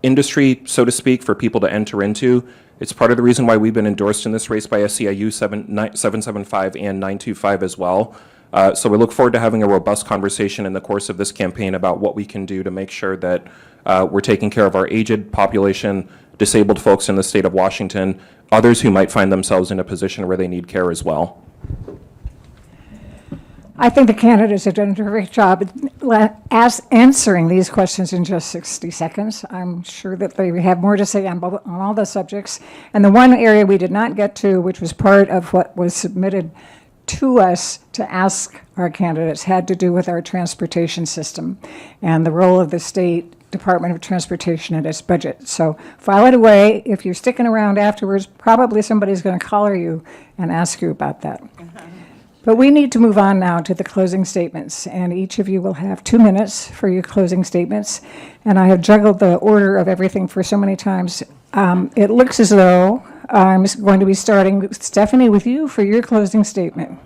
industry, so to speak, for people to enter into. It's part of the reason why we've been endorsed in this race by SEIU 775 and 925 as well. So we look forward to having a robust conversation in the course of this campaign about what we can do to make sure that we're taking care of our aged population, disabled folks in the state of Washington, others who might find themselves in a position where they need care as well. I think the candidates have done a terrific job as answering these questions in just 60 seconds. I'm sure that they have more to say on all the subjects. And the one area we did not get to, which was part of what was submitted to us to ask our candidates, had to do with our transportation system and the role of the state Department of Transportation and its budget. So file it away. If you're sticking around afterwards, probably somebody's going to collar you and ask you about that. But we need to move on now to the closing statements, and each of you will have 2 minutes for your closing statements. And I have juggled the order of everything for so many times. It looks as though I'm going to be starting, Stephanie, with you for your closing statement.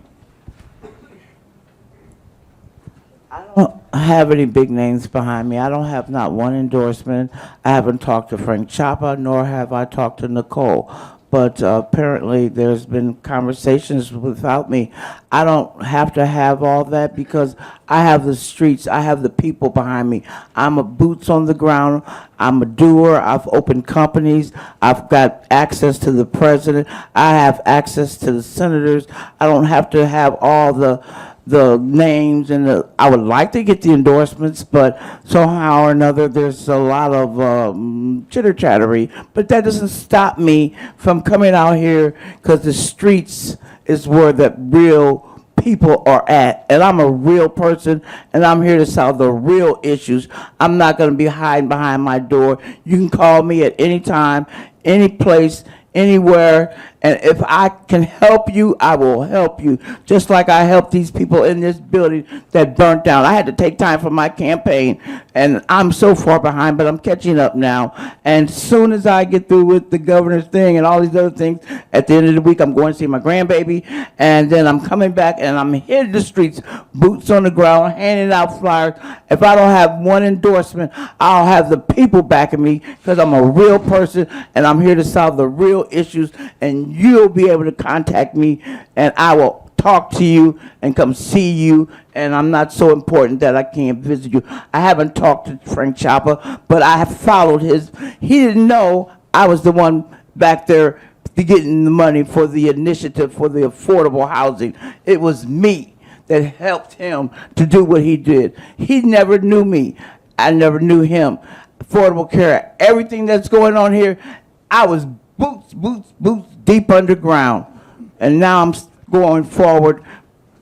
I don't have any big names behind me. I don't have not one endorsement. I haven't talked to Frank Chapa, nor have I talked to Nicole. But apparently there's been conversations without me. I don't have to have all that because I have the streets, I have the people behind me. I'm a boots on the ground, I'm a doer, I've opened companies, I've got access to the president, I have access to the senators. I don't have to have all the names and I would like to get the endorsements, but somehow or another there's a lot of chitter chattery, but that doesn't stop me from coming out here because the streets is where the real people are at, and I'm a real person, and I'm here to solve the real issues. I'm not going to be hiding behind my door. You can call me at any time, any place, anywhere, and if I can help you, I will help you, just like I helped these people in this building that burnt down. I had to take time for my campaign, and I'm so far behind, but I'm catching up now, and as soon as I get through with the governor's thing and all these other things, at the end of the week, I'm going to see my grandbaby, and then I'm coming back, and I'm hitting the streets, boots on the ground, handing out flyers. If I don't have one endorsement, I'll have the people backing me, because I'm a real person, and I'm here to solve the real issues, and you'll be able to contact me, and I will talk to you and come see you, and I'm not so important that I can't visit you. I haven't talked to Frank Chapa, but I have followed he didn't know I was the one back there getting the money for the initiative for the affordable housing. It was me that helped him to do what he did. He never knew me. I never knew him. Affordable care, everything that's going on here, I was boots deep underground. And now I'm going forward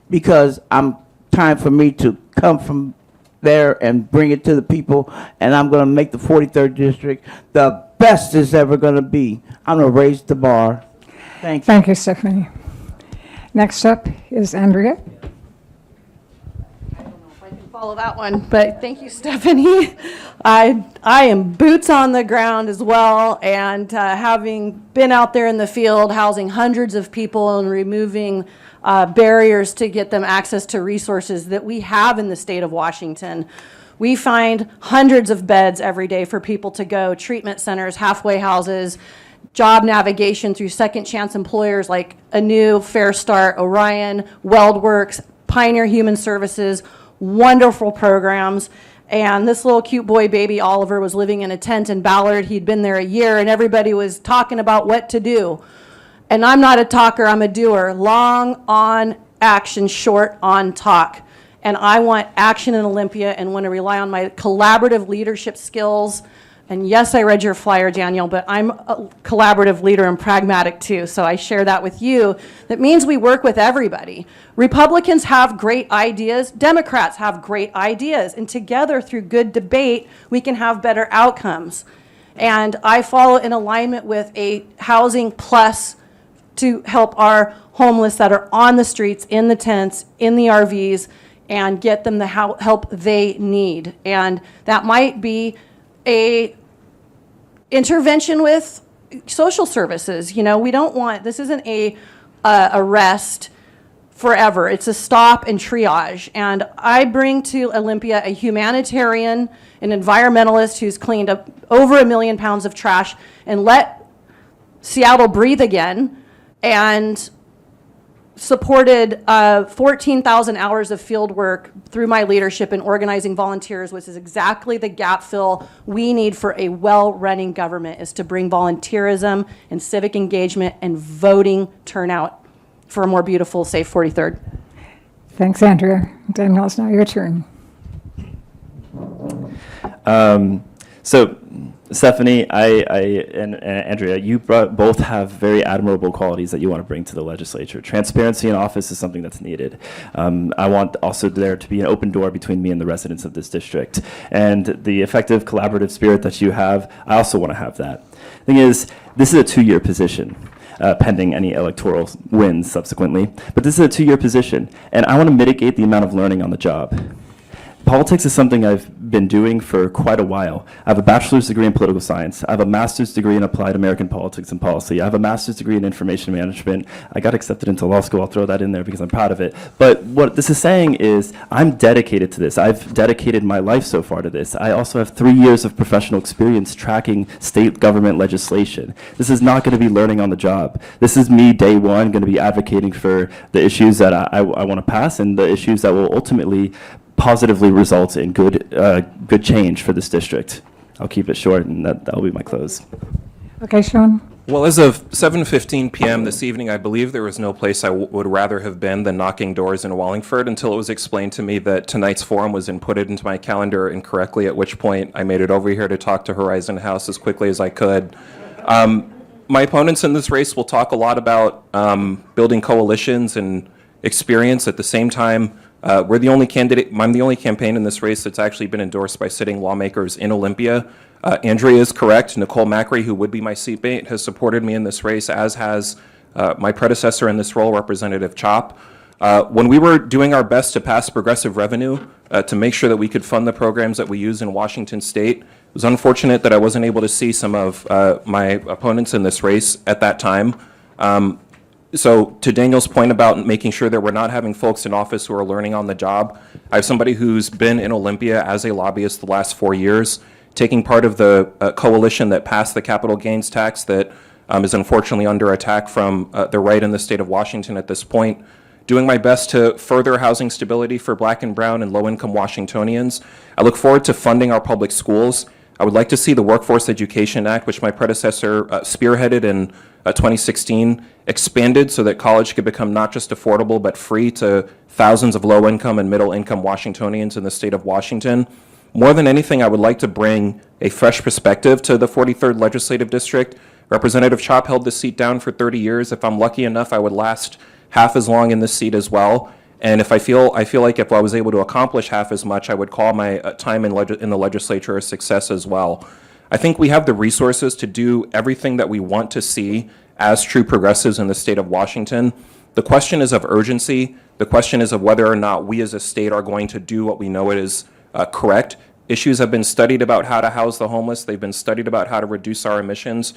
because time for me to come from there and bring it to the people, and I'm going to make the 43rd district the best it's ever going to be. I'm going to raise the bar. Thank you. Thank you, Stephanie. Next up is Andrea. Follow that one, but thank you, Stephanie. I am boots on the ground as well, and having been out there in the field housing hundreds of people and removing barriers to get them access to resources that we have in the state of Washington. We find hundreds of beds every day for people to go, treatment centers, halfway houses, job navigation through second chance employers like Anu, Fair Start, Orion, WeldWorks, Pioneer Human Services, wonderful programs. And this little cute boy, baby Oliver, was living in a tent in Ballard. He'd been there a year, and everybody was talking about what to do. And I'm not a talker, I'm a doer. Long on action, short on talk. And I want action in Olympia and want to rely on my collaborative leadership skills. And yes, I read your flyer, Daniel, but I'm a collaborative leader and pragmatic too, so I share that with you. That means we work with everybody. Republicans have great ideas, Democrats have great ideas, and together through good debate, we can have better outcomes. And I follow in alignment with a housing plus to help our homeless that are on the streets, in the tents, in the RVs, and get them the help they need. And that might be a intervention with social services. You know, we don't want, this isn't a arrest forever. It's a stop and triage. And I bring to Olympia a humanitarian, an environmentalist who's cleaned up over 1 million pounds of trash and let Seattle breathe again, and supported 14,000 hours of field work through my leadership in organizing volunteers, which is exactly the gap fill we need for a well-running government, is to bring volunteerism and civic engagement and voting turnout for a more beautiful, safe 43rd. Thanks, Andrea. Daniel, it's now your turn. So, Stephanie, and Andrea, you both have very admirable qualities that you want to bring to the legislature. Transparency in office is something that's needed. I want also there to be an open door between me and the residents of this district. And the effective collaborative spirit that you have, I also want to have that. Thing is, this is a 2-year position. Pending any electoral wins subsequently. But this is a 2-year position, and I want to mitigate the amount of learning on the job. Politics is something I've been doing for quite a while. I have a bachelor's degree in political science. I have a master's degree in applied American politics and policy. I have a master's degree in information management. I got accepted into law school. I'll throw that in there because I'm proud of it. But what this is saying is I'm dedicated to this. I've dedicated my life so far to this. I also have 3 years of professional experience tracking state government legislation. This is not going to be learning on the job. This is me, day one, going to be advocating for the issues that I want to pass and the issues that will ultimately positively result in good change for this district. I'll keep it short, and that'll be my close. Okay, Sean? Well, as of 7:15 p.m. this evening, I believe there was no place I would rather have been than knocking doors in Wallingford until it was explained to me that tonight's forum was inputted into my calendar incorrectly, at which point I made it over here to talk to Horizon House as quickly as I could. My opponents in this race will talk a lot about building coalitions and experience. At the same time, I'm the only campaign in this race that's actually been endorsed by sitting lawmakers in Olympia. Andrea is correct. Nicole Macri, who would be my seatmate, has supported me in this race, as has my predecessor in this role, Representative Chop. When we were doing our best to pass progressive revenue to make sure that we could fund the programs that we use in Washington State, it was unfortunate that I wasn't able to see some of my opponents in this race at that time. So to Daniel's point about making sure that we're not having folks in office who are learning on the job, I have somebody who's been in Olympia as a lobbyist the last 4 years, taking part of the coalition that passed the capital gains tax that is unfortunately under attack from the right in the state of Washington at this point, doing my best to further housing stability for Black and brown and low-income Washingtonians. I look forward to funding our public schools. I would like to see the Workforce Education Act, which my predecessor spearheaded in 2016, expanded so that college could become not just affordable but free to thousands of low-income and middle-income Washingtonians in the state of Washington. More than anything, I would like to bring a fresh perspective to the 43rd Legislative District. Representative Chop held this seat down for 30 years. If I'm lucky enough, I would last half as long in this seat as well. And if I feel like if I was able to accomplish half as much, I would call my time in the legislature a success as well. I think we have the resources to do everything that we want to see as true progressives in the state of Washington. The question is of urgency. The question is of whether or not we as a state are going to do what we know it is correct. Issues have been studied about how to house the homeless. They've been studied about how to reduce our emissions.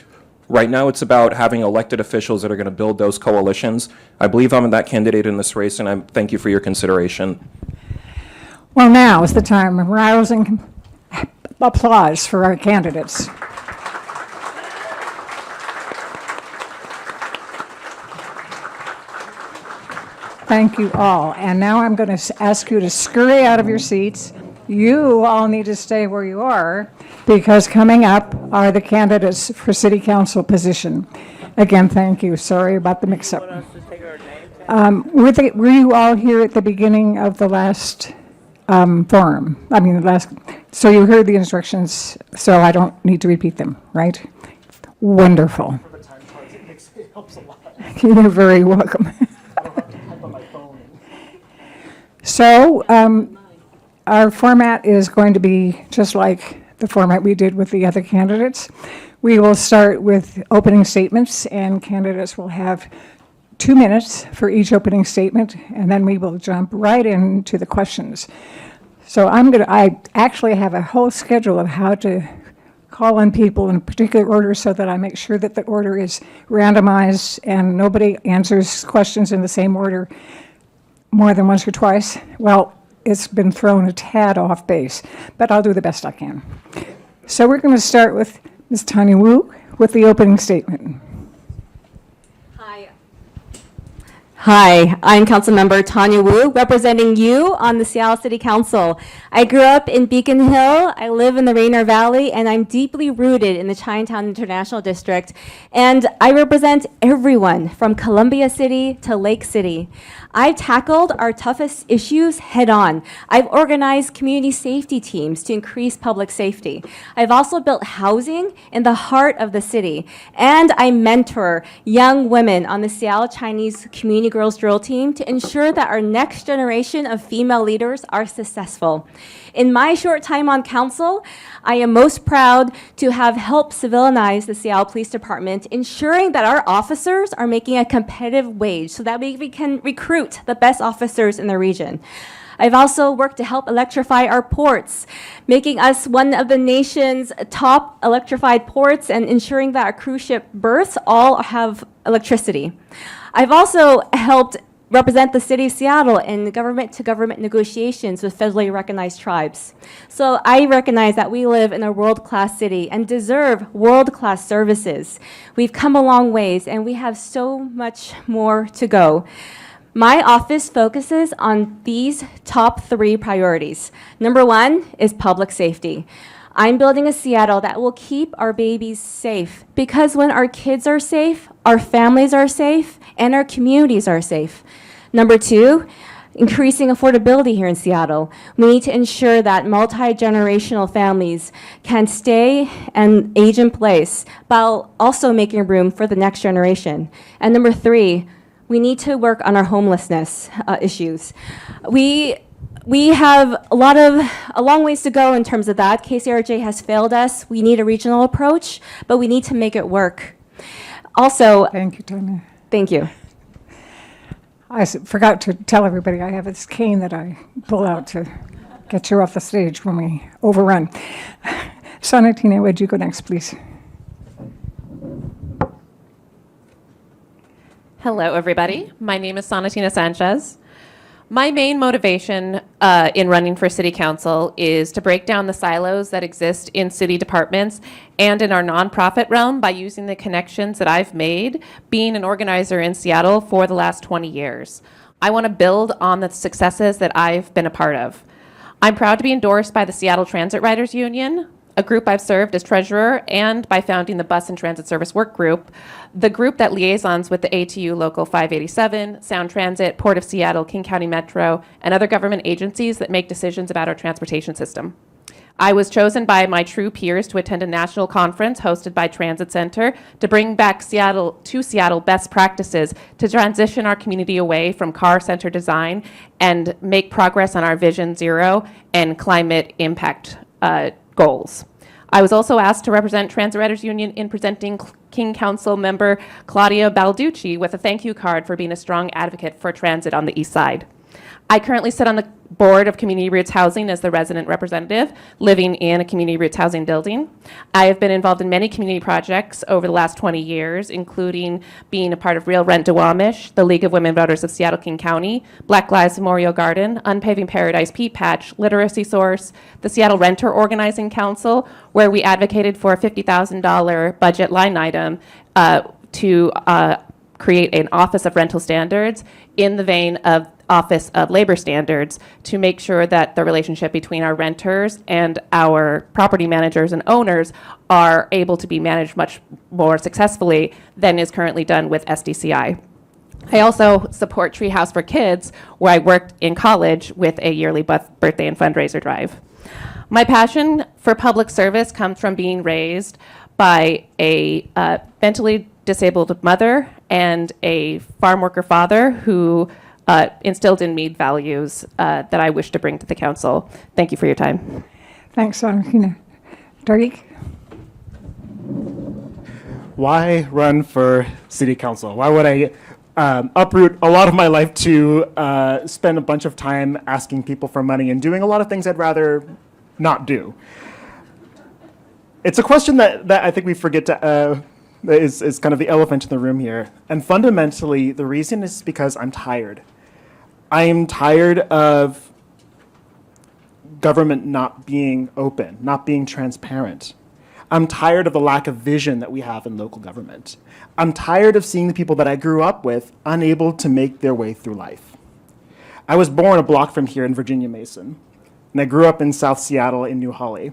Right now, it's about having elected officials that are going to build those coalitions. I believe I'm that candidate in this race, and I thank you for your consideration. Well, now is the time of rousing applause for our candidates. Thank you all. And now I'm going to ask you to scurry out of your seats. You all need to stay where you are because coming up are the candidates for city council position. Again, thank you. Sorry about the mix-up. Were you all here at the beginning of the last forum? I mean, so you heard the instructions, so I don't need to repeat them, right? Wonderful. You're very welcome. So, our format is going to be just like the format we did with the other candidates. We will start with opening statements, and candidates will have 2 minutes for each opening statement, and then we will jump right into the questions. So I actually have a whole schedule of how to call on people in a particular order so that I make sure that the order is randomized and nobody answers questions in the same order more than once or twice. Well, it's been thrown a tad off base, but I'll do the best I can. So we're going to start with Ms. Tanya Wu with the opening statement. Hi, I'm Councilmember Tanya Wu, representing you on the Seattle City Council. I grew up in Beacon Hill, I live in the Rainier Valley, and I'm deeply rooted in the Chinatown International District. And I represent everyone from Columbia City to Lake City. I've tackled our toughest issues head on. I've organized community safety teams to increase public safety. I've also built housing in the heart of the city. And I mentor young women on the Seattle Chinese Community Girls Drill Team to ensure that our next generation of female leaders are successful. In my short time on council, I am most proud to have helped civilianize the Seattle Police Department, ensuring that our officers are making a competitive wage so that we can recruit the best officers in the region. I've also worked to help electrify our ports, making us one of the nation's top electrified ports and ensuring that our cruise ship berths all have electricity. I've also helped represent the city of Seattle in government-to-government negotiations with federally recognized tribes. So I recognize that we live in a world-class city and deserve world-class services. We've come a long ways, and we have so much more to go. My office focuses on these top 3 priorities. Number 1 is public safety. I'm building a Seattle that will keep our babies safe, because when our kids are safe, our families are safe, and our communities are safe. Number 2, increasing affordability here in Seattle. We need to ensure that multi-generational families can stay and age in place, while also making room for the next generation. And number 3, we need to work on our homelessness issues. We have a long ways to go in terms of that. KCRJ has failed us. We need a regional approach, but we need to make it work. Also, Thank you, Tanya. thank you. I forgot to tell everybody I have this cane that I pull out to get you off the stage when we overrun. Sonatina, would you go next, please? Hello, everybody. My name is Sonatina Sanchez. My main motivation in running for City Council is to break down the silos that exist in city departments and in our nonprofit realm by using the connections that I've made being an organizer in Seattle for the last 20 years. I want to build on the successes that I've been a part of. I'm proud to be endorsed by the Seattle Transit Riders Union, a group I've served as treasurer, and by founding the Bus and Transit Service Work Group, the group that liaisons with the ATU Local 587, Sound Transit, Port of Seattle, King County Metro, and other government agencies that make decisions about our transportation system. I was chosen by my true peers to attend a national conference hosted by Transit Center to bring back Seattle best practices to transition our community away from car-centered design and make progress on our Vision Zero and climate impact goals. I was also asked to represent Transit Riders Union in presenting King Council member Claudia Balducci with a thank you card for being a strong advocate for transit on the East Side. I currently sit on the board of Community Roots Housing as the resident representative, living in a Community Roots Housing building. I have been involved in many community projects over the last 20 years, including being a part of Real Rent Duwamish, the League of Women Voters of Seattle-King County, Black Lives Memorial Garden, Unpaving Paradise Peat Patch, Literacy Source, the Seattle Renter Organizing Council, where we advocated for a $50,000 budget line item to create an Office of Rental Standards in the vein of Office of Labor Standards to make sure that the relationship between our renters and our property managers and owners are able to be managed much more successfully than is currently done with SDCI. I also support Treehouse for Kids, where I worked in college with a yearly birthday and fundraiser drive. My passion for public service comes from being raised by a mentally disabled mother and a farm worker father who instilled in me values that I wish to bring to the council. Thank you for your time. Thanks, Sonatina. Tariq? Why run for city council? Why would I uproot a lot of my life to spend a bunch of time asking people for money and doing a lot of things I'd rather not do? It's a question that I think we forget to, is kind of the elephant in the room here. And fundamentally, the reason is because I'm tired. I am tired of government not being open, not being transparent. I'm tired of the lack of vision that we have in local government. I'm tired of seeing the people that I grew up with unable to make their way through life. I was born a block from here in Virginia Mason, and I grew up in South Seattle in New Holly.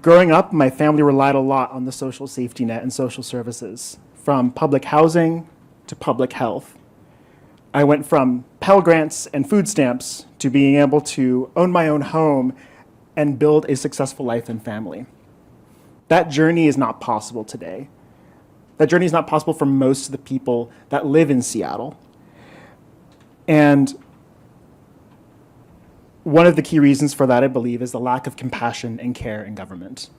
Growing up, my family relied a lot on the social safety net and social services, from public housing to public health. I went from Pell Grants and food stamps to being able to own my own home and build a successful life and family. That journey is not possible today. That journey is not possible for most of the people that live in Seattle. And one of the key reasons for that, I believe, is the lack of compassion and care in government.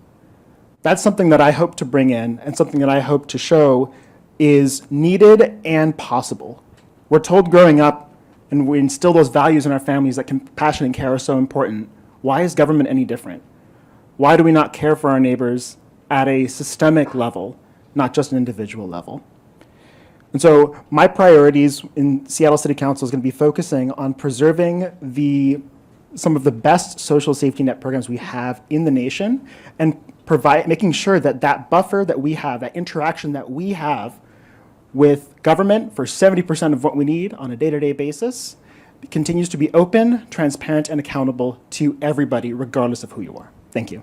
That's something that I hope to bring in and something that I hope to show is needed and possible. We're told growing up, and we instill those values in our families, that compassion and care are so important. Why is government any different? Why do we not care for our neighbors at a systemic level, not just an individual level? And so my priorities in Seattle City Council is going to be focusing on preserving some of the best social safety net programs we have in the nation, and making sure that that buffer that we have, that interaction that we have with government for 70% of what we need on a day-to-day basis, continues to be open, transparent, and accountable to everybody, regardless of who you are. Thank you.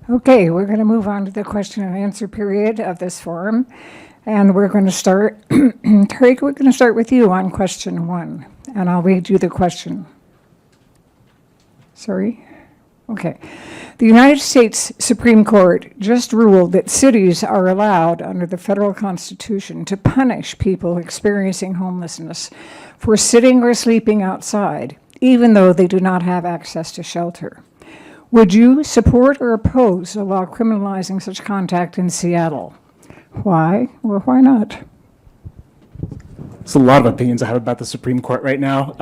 Okay, we're going to move on to the question and answer period of this forum. And we're going to start, Tariq, we're going to start with you on question 1. And I'll read you the question. Sorry? Okay. The United States Supreme Court just ruled that cities are allowed under the federal Constitution to punish people experiencing homelessness for sitting or sleeping outside, even though they do not have access to shelter. Would you support or oppose a law criminalizing such contact in Seattle? Why or why not? There's a lot of opinions I have about the Supreme Court right now.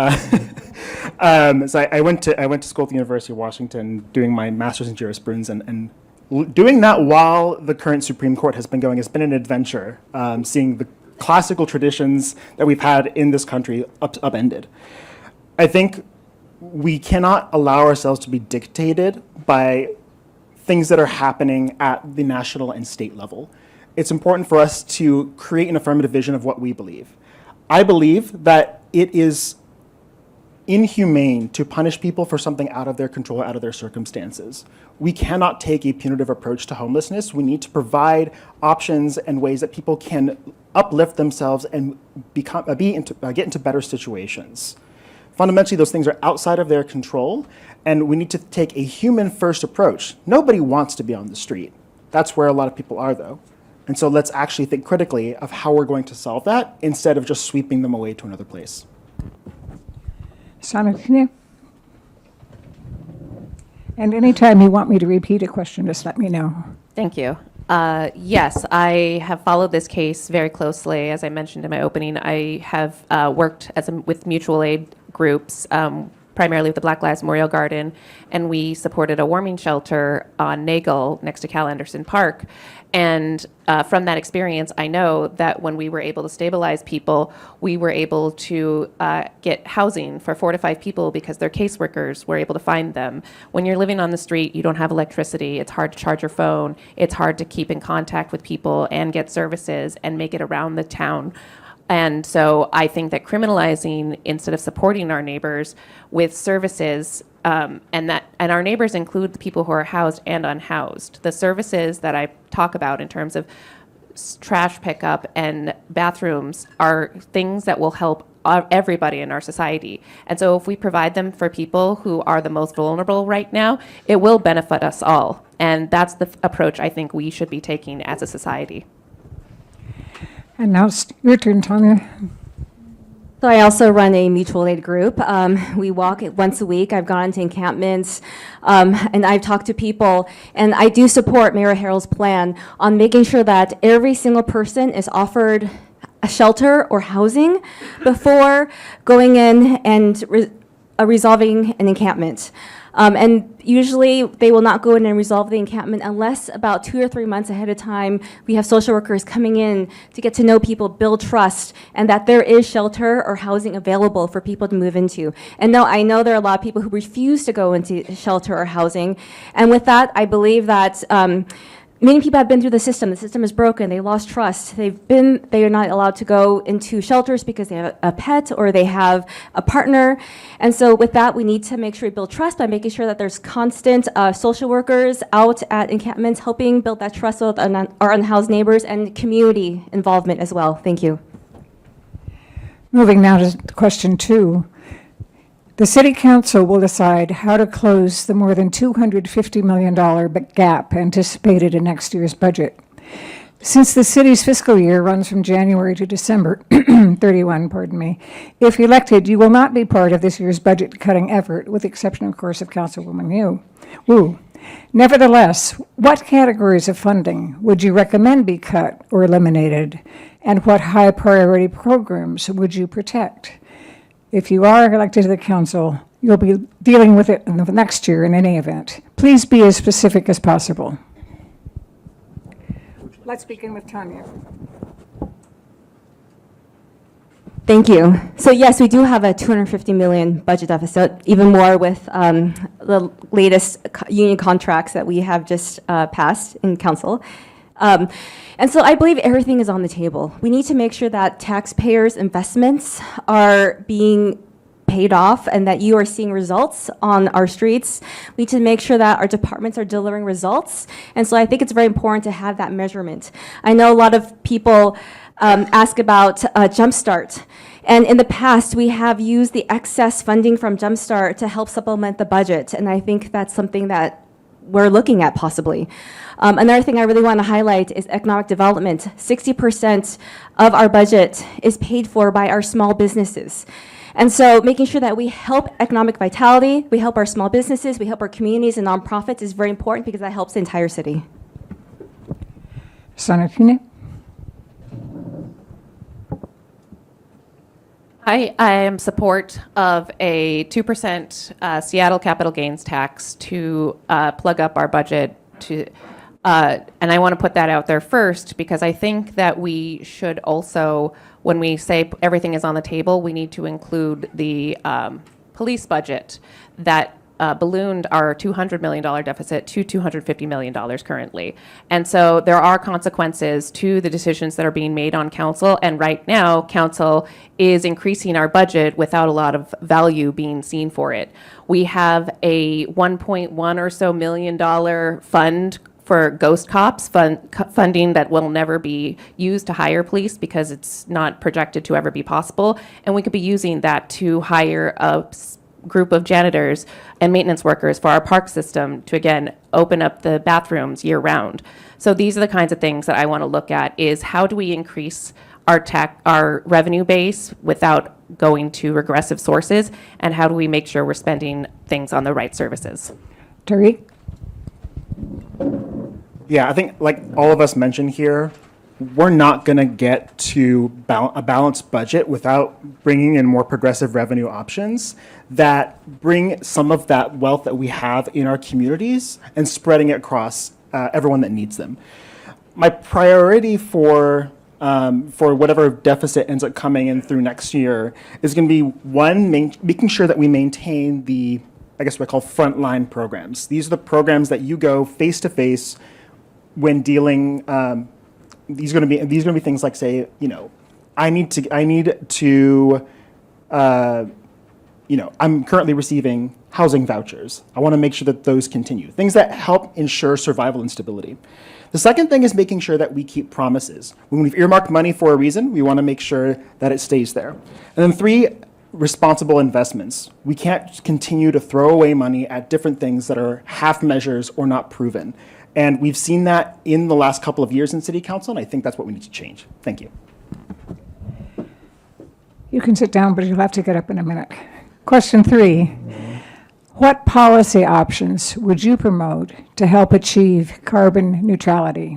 So I went to school at the University of Washington doing my master's in jurisprudence, and doing that while the current Supreme Court has been going has been an adventure, seeing the classical traditions that we've had in this country upended. I think we cannot allow ourselves to be dictated by things that are happening at the national and state level. It's important for us to create an affirmative vision of what we believe. I believe that it is inhumane to punish people for something out of their control, out of their circumstances. We cannot take a punitive approach to homelessness. We need to provide options and ways that people can uplift themselves and get into better situations. Fundamentally, those things are outside of their control, and we need to take a human-first approach. Nobody wants to be on the street. That's where a lot of people are, though. And so let's actually think critically of how we're going to solve that instead of just sweeping them away to another place. Sonatina? And anytime you want me to repeat a question, just let me know. Thank you. Yes, I have followed this case very closely. As I mentioned in my opening, I have worked with mutual aid groups primarily with the Black Lives Memorial Garden, and we supported a warming shelter on Nagel next to Cal Anderson Park. And from that experience, I know that when we were able to stabilize people, we were able to get housing for 4 to 5 people because their caseworkers were able to find them. When you're living on the street, you don't have electricity, it's hard to charge your phone, it's hard to keep in contact with people and get services and make it around the town. And so I think that criminalizing instead of supporting our neighbors with services, and our neighbors include the people who are housed and unhoused. The services that I talk about in terms of trash pickup and bathrooms are things that will help everybody in our society. And so if we provide them for people who are the most vulnerable right now, it will benefit us all. And that's the approach I think we should be taking as a society. And now it's your turn, Tanya. So I also run a mutual aid group. We walk it once a week. I've gone to encampments, and I've talked to people, and I do support Mayor Harrell's plan on making sure that every single person is offered a shelter or housing before going in and resolving an encampment. And usually they will not go in and resolve the encampment unless about 2 or 3 months ahead of time we have social workers coming in to get to know people, build trust, and that there is shelter or housing available for people to move into. And no, I know there are a lot of people who refuse to go into shelter or housing. And with that, I believe that many people have been through the system. The system is broken. They lost trust. They are not allowed to go into shelters because they have a pet or they have a partner. And so with that, we need to make sure we build trust by making sure that there's constant social workers out at encampments helping build that trust with our unhoused neighbors and community involvement as well. Thank you. Moving now to question 2. The City Council will decide how to close the more than $250 million gap anticipated in next year's budget. Since the city's fiscal year runs from January to December 31, if elected, you will not be part of this year's budget cutting effort, with the exception, of course, of Councilwoman Wu. Nevertheless, what categories of funding would you recommend be cut or eliminated, and what high priority programs would you protect? If you are elected to the council, you'll be dealing with it in the next year in any event. Please be as specific as possible. Let's begin with Tanya. Thank you. So yes, we do have a $250 million budget deficit, even more with the latest union contracts that we have just passed in council. And so I believe everything is on the table. We need to make sure that taxpayers' investments are being paid off and that you are seeing results on our streets. We need to make sure that our departments are delivering results. And so I think it's very important to have that measurement. I know a lot of people ask about Jumpstart. And in the past, we have used the excess funding from Jumpstart to help supplement the budget. And I think that's something that we're looking at possibly. Another thing I really want to highlight is economic development. 60% of our budget is paid for by our small businesses. And so making sure that we help economic vitality, we help our small businesses, we help our communities and nonprofits is very important because that helps the entire city. Sanatine? I am support of a 2% Seattle capital gains tax to plug up our budget to, and I want to put that out there first because I think that we should also, when we say everything is on the table, we need to include the police budget that ballooned our $200 million deficit to $250 million currently. And so there are consequences to the decisions that are being made on council. And right now, council is increasing our budget without a lot of value being seen for it. We have a $1.1 or so million fund for ghost cops, funding that will never be used to hire police because it's not projected to ever be possible. And we could be using that to hire a group of janitors and maintenance workers for our park system to, again, open up the bathrooms year round. So these are the kinds of things that I want to look at is how do we increase our revenue base without going to regressive sources, and how do we make sure we're spending things on the right services? Tariq? Yeah, I think like all of us mentioned here, we're not going to get to a balanced budget without bringing in more progressive revenue options that bring some of that wealth that we have in our communities and spreading it across everyone that needs them. My priority for whatever deficit ends up coming in through next year is going to be, one, making sure that we maintain the, I guess what I call frontline programs. These are the programs that you go face to face when dealing. These are going to be things like, say, I need to. I'm currently receiving housing vouchers. I want to make sure that those continue. Things that help ensure survival and stability. The second thing is making sure that we keep promises. When we've earmarked money for a reason, we want to make sure that it stays there. And then three, responsible investments. We can't continue to throw away money at different things that are half measures or not proven. And we've seen that in the last couple of years in City Council, and I think that's what we need to change. Thank you. You can sit down, but you'll have to get up in a minute. Question 3. What policy options would you promote to help achieve carbon neutrality?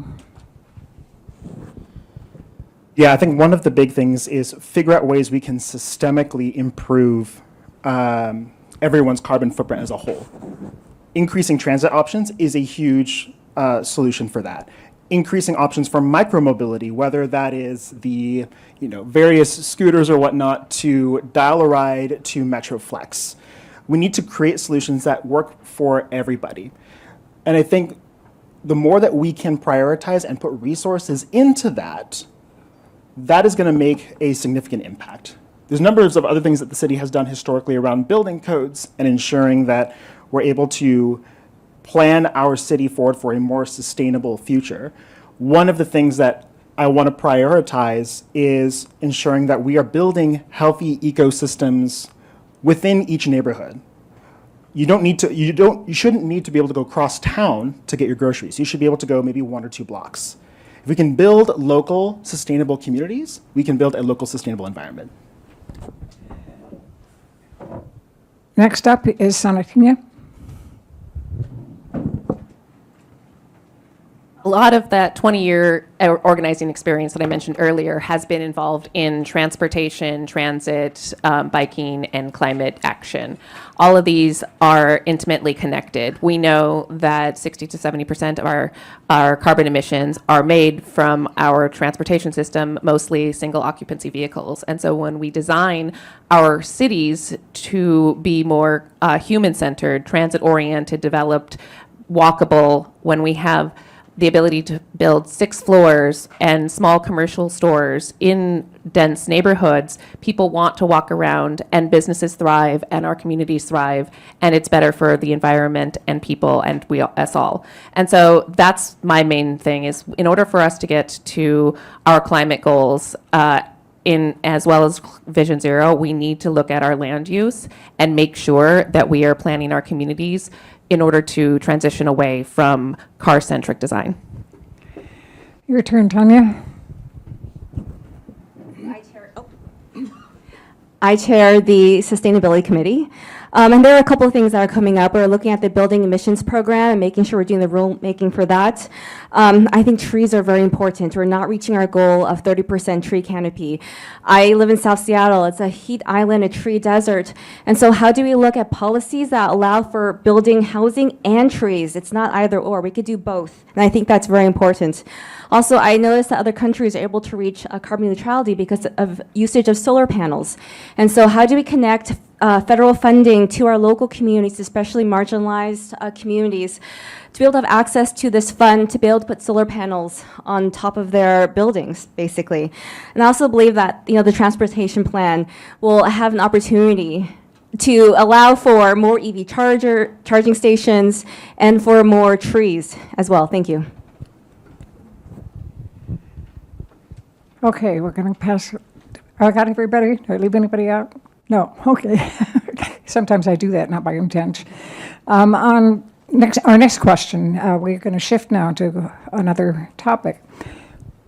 Yeah, I think one of the big things is figure out ways we can systemically improve everyone's carbon footprint as a whole. Increasing transit options is a huge solution for that. Increasing options for micromobility, whether that is the various scooters or whatnot, to dial a ride to MetroFlex. We need to create solutions that work for everybody. And I think the more that we can prioritize and put resources into that, that is going to make a significant impact. There's numbers of other things that the city has done historically around building codes and ensuring that we're able to plan our city forward for a more sustainable future. One of the things that I want to prioritize is ensuring that we are building healthy ecosystems within each neighborhood. You shouldn't need to be able to go cross town to get your groceries. You should be able to go maybe 1 or 2 blocks. If we can build local sustainable communities, we can build a local sustainable environment. Next up is Sanatina. A lot of that 20-year organizing experience that I mentioned earlier has been involved in transportation, transit, biking, and climate action. All of these are intimately connected. We know that 60 to 70% of our carbon emissions are made from our transportation system, mostly single occupancy vehicles. And so when we design our cities to be more human-centered, transit-oriented, developed, walkable, when we have the ability to build 6 floors and small commercial stores in dense neighborhoods, people want to walk around and businesses thrive and our communities thrive, and it's better for the environment and people and us all. And so that's my main thing, is in order for us to get to our climate goals, in as well as Vision Zero, we need to look at our land use and make sure that we are planning our communities in order to transition away from car-centric design. Your turn, Tanya. I chair the Sustainability Committee. And there are a couple of things that are coming up. We're looking at the building emissions program and making sure we're doing the rulemaking for that. I think trees are very important. We're not reaching our goal of 30% tree canopy. I live in South Seattle. It's a heat island, a tree desert. And so how do we look at policies that allow for building housing and trees? It's not either or. We could do both. And I think that's very important. Also, I noticed that other countries are able to reach carbon neutrality because of usage of solar panels. And so how do we connect federal funding to our local communities, especially marginalized communities, to be able to have access to this fund, to be able to put solar panels on top of their buildings, basically. And I also believe that the transportation plan will have an opportunity to allow for more EV charging stations and for more trees as well. Thank you. Okay, we're going to pass. I got everybody? Did I leave anybody out? No, okay. Sometimes I do that, not by intent. Our next question, we're going to shift now to another topic.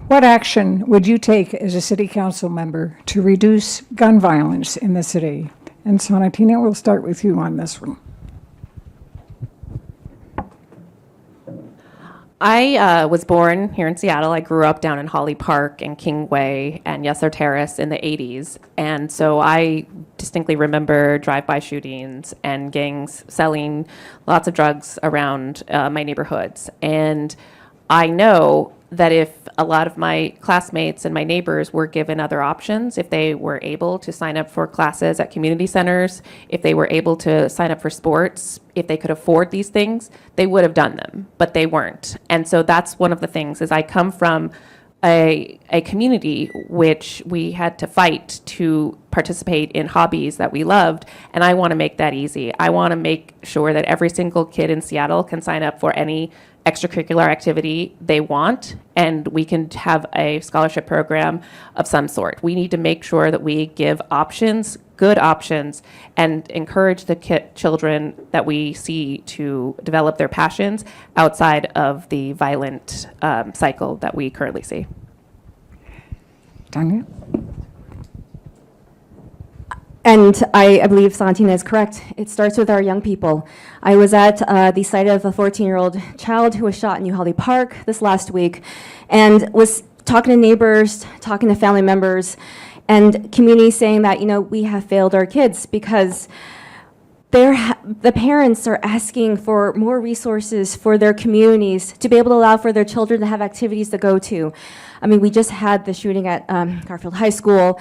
What action would you take as a city council member to reduce gun violence in the city? And Sanatina, we'll start with you on this one. I was born here in Seattle. I grew up down in Holly Park and Kingway and Yesler Terrace in the 80s. And so I distinctly remember drive-by shootings and gangs selling lots of drugs around my neighborhoods. And I know that if a lot of my classmates and my neighbors were given other options, if they were able to sign up for classes at community centers, if they were able to sign up for sports, if they could afford these things, they would have done them, but they weren't. And so that's one of the things is I come from a community which we had to fight to participate in hobbies that we loved, and I want to make that easy. I want to make sure that every single kid in Seattle can sign up for any extracurricular activity they want, and we can have a scholarship program of some sort. We need to make sure that we give options, good options, and encourage the children that we see to develop their passions outside of the violent cycle that we currently see. Tanya? And I believe Santina is correct. It starts with our young people. I was at the site of a 14-year-old child who was shot in New Holly Park this last week and was talking to neighbors, talking to family members, and community saying that, we have failed our kids because the parents are asking for more resources for their communities to be able to allow for their children to have activities to go to. I mean, we just had the shooting at Garfield High School,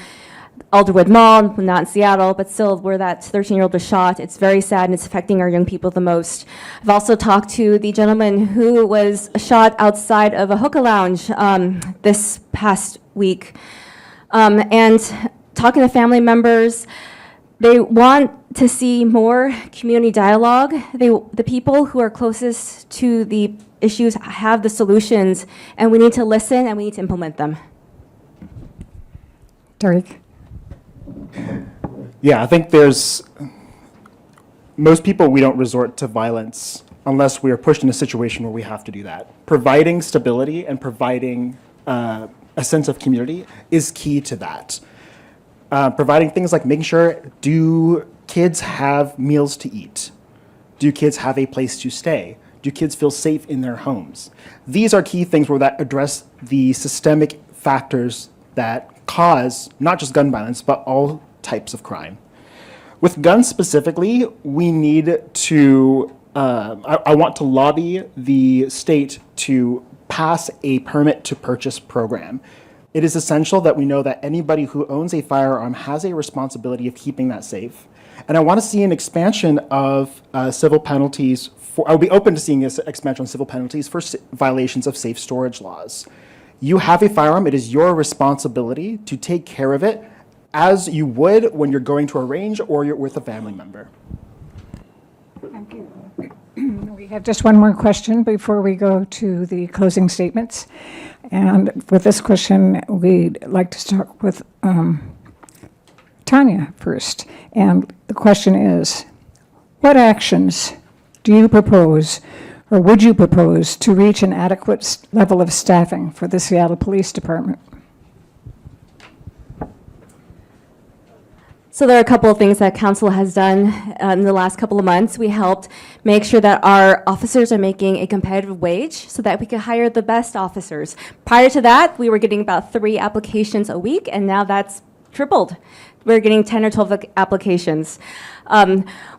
Alderwood Mall, not in Seattle, but still where that 13-year-old was shot. It's very sad, and it's affecting our young people the most. I've also talked to the gentleman who was shot outside of a hookah lounge this past week. And talking to family members, they want to see more community dialogue. The people who are closest to the issues have the solutions, and we need to listen and we need to implement them. Tariq? Yeah, I think most people, we don't resort to violence unless we are pushed in a situation where we have to do that. Providing stability and providing a sense of community is key to that. Providing things like making sure, do kids have meals to eat? Do kids have a place to stay? Do kids feel safe in their homes? These are key things that address the systemic factors that cause not just gun violence, but all types of crime. With guns specifically, we need to, I want to lobby the state to pass a permit to purchase program. It is essential that we know that anybody who owns a firearm has a responsibility of keeping that safe. And I want to see an expansion of civil penalties I would be open to seeing this expansion on civil penalties for violations of safe storage laws. You have a firearm, it is your responsibility to take care of it as you would when you're going to a range or you're with a family member. Thank you. We have just one more question before we go to the closing statements. And with this question, we'd like to start with Tanya first. And the question is, what actions do you propose or would you propose to reach an adequate level of staffing for the Seattle Police Department? So there are a couple of things that council has done in the last couple of months. We helped make sure that our officers are making a competitive wage so that we could hire the best officers. Prior to that, we were getting about 3 applications a week, and now that's tripled. We're getting 10 or 12 applications.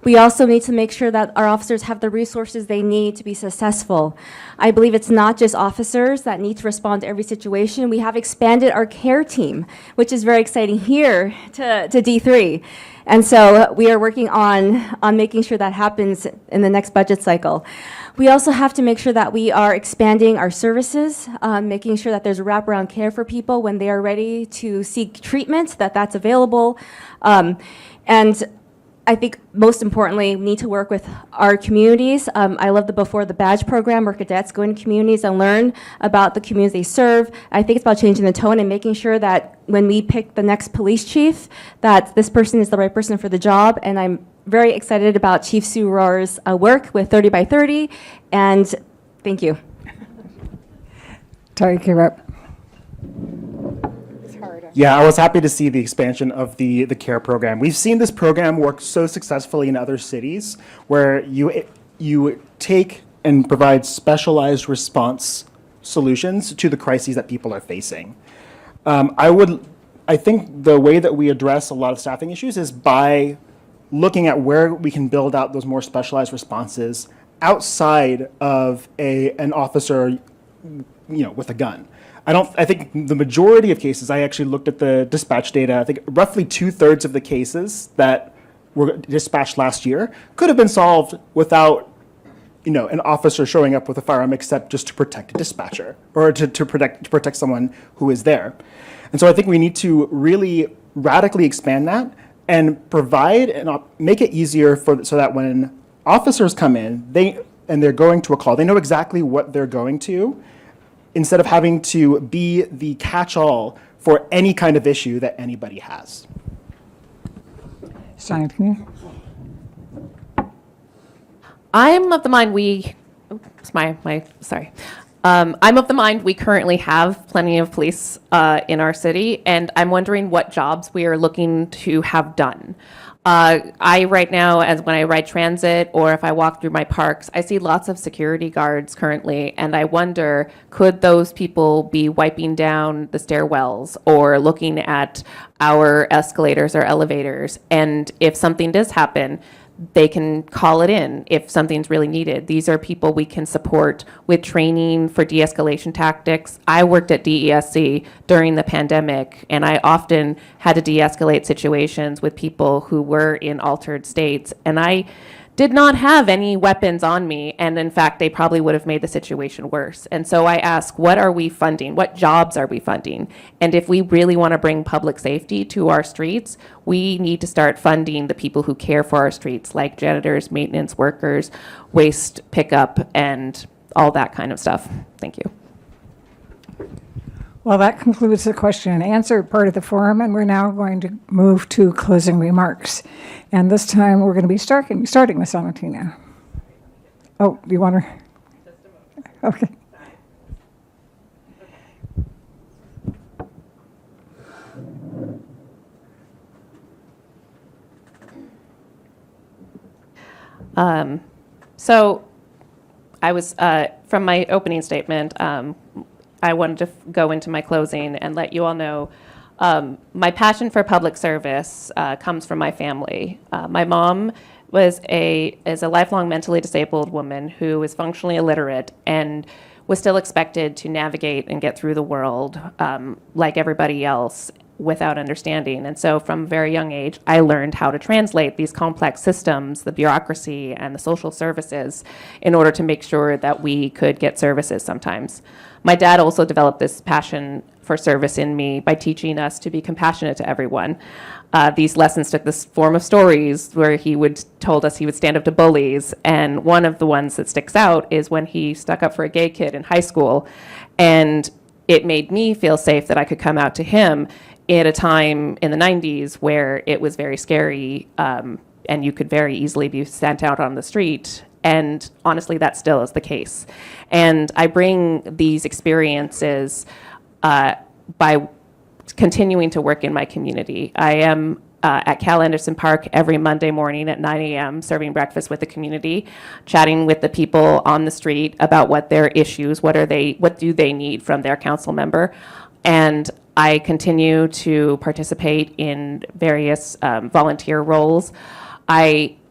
We also need to make sure that our officers have the resources they need to be successful. I believe it's not just officers that need to respond to every situation. We have expanded our care team, which is very exciting here to D3. And so we are working on making sure that happens in the next budget cycle. We also have to make sure that we are expanding our services, making sure that there's wraparound care for people when they are ready to seek treatment, that's available. And I think most importantly, we need to work with our communities. I love the Before the Badge program where cadets go into communities and learn about the communities they serve. I think it's about changing the tone and making sure that when we pick the next police chief, that this person is the right person for the job. And I'm very excited about Chief Sue Rohr's work with 30 by 30. And thank you. Tariq, you're up. Yeah, I was happy to see the expansion of the CARE program. We've seen this program work so successfully in other cities where you take and provide specialized response solutions to the crises that people are facing. I think the way that we address a lot of staffing issues is by looking at where we can build out those more specialized responses outside of an officer, with a gun. I think the majority of cases, I actually looked at the dispatch data, I think roughly 2/3 of the cases that were dispatched last year could have been solved without an officer showing up with a firearm, except just to protect a dispatcher or to protect someone who is there. And so I think we need to really radically expand that and provide and make it easier so that when officers come in, they're going to a call, they know exactly what they're going to, instead of having to be the catch-all for any kind of issue that anybody has. Santina? I'm of the mind I'm of the mind we currently have plenty of police in our city, and I'm wondering what jobs we are looking to have done. I right now, as when I ride transit or if I walk through my parks, I see lots of security guards currently, and I wonder, could those people be wiping down the stairwells or looking at our escalators or elevators? And if something does happen, they can call it in if something's really needed. These are people we can support with training for de-escalation tactics. I worked at DESC during the pandemic, and I often had to de-escalate situations with people who were in altered states. And I did not have any weapons on me, and in fact, they probably would have made the situation worse. And so I ask, what are we funding? What jobs are we funding? And if we really want to bring public safety to our streets, we need to start funding the people who care for our streets, like janitors, maintenance workers, waste pickup, and all that kind of stuff. Thank you. Well, that concludes the question and answer part of the forum, and we're now going to move to closing remarks. And this time, we're going to be starting with Sanatina. Oh, do you want to? Okay. So I was, from my opening statement, I wanted to go into my closing and let you all know my passion for public service comes from my family. My mom is a lifelong mentally disabled woman who is functionally illiterate and was still expected to navigate and get through the world like everybody else without understanding. And so from a very young age, I learned how to translate these complex systems, the bureaucracy and the social services, in order to make sure that we could get services sometimes. My dad also developed this passion for service in me by teaching us to be compassionate to everyone. These lessons took this form of stories where he told us he would stand up to bullies. And one of the ones that sticks out is when he stuck up for a gay kid in high school. And it made me feel safe that I could come out to him at a time in the 90s where it was very scary and you could very easily be sent out on the street. And honestly, that still is the case. And I bring these experiences by continuing to work in my community. I am at Cal Anderson Park every Monday morning at 9 a.m. serving breakfast with the community, chatting with the people on the street about what their issues, what do they need from their council member. And I continue to participate in various volunteer roles.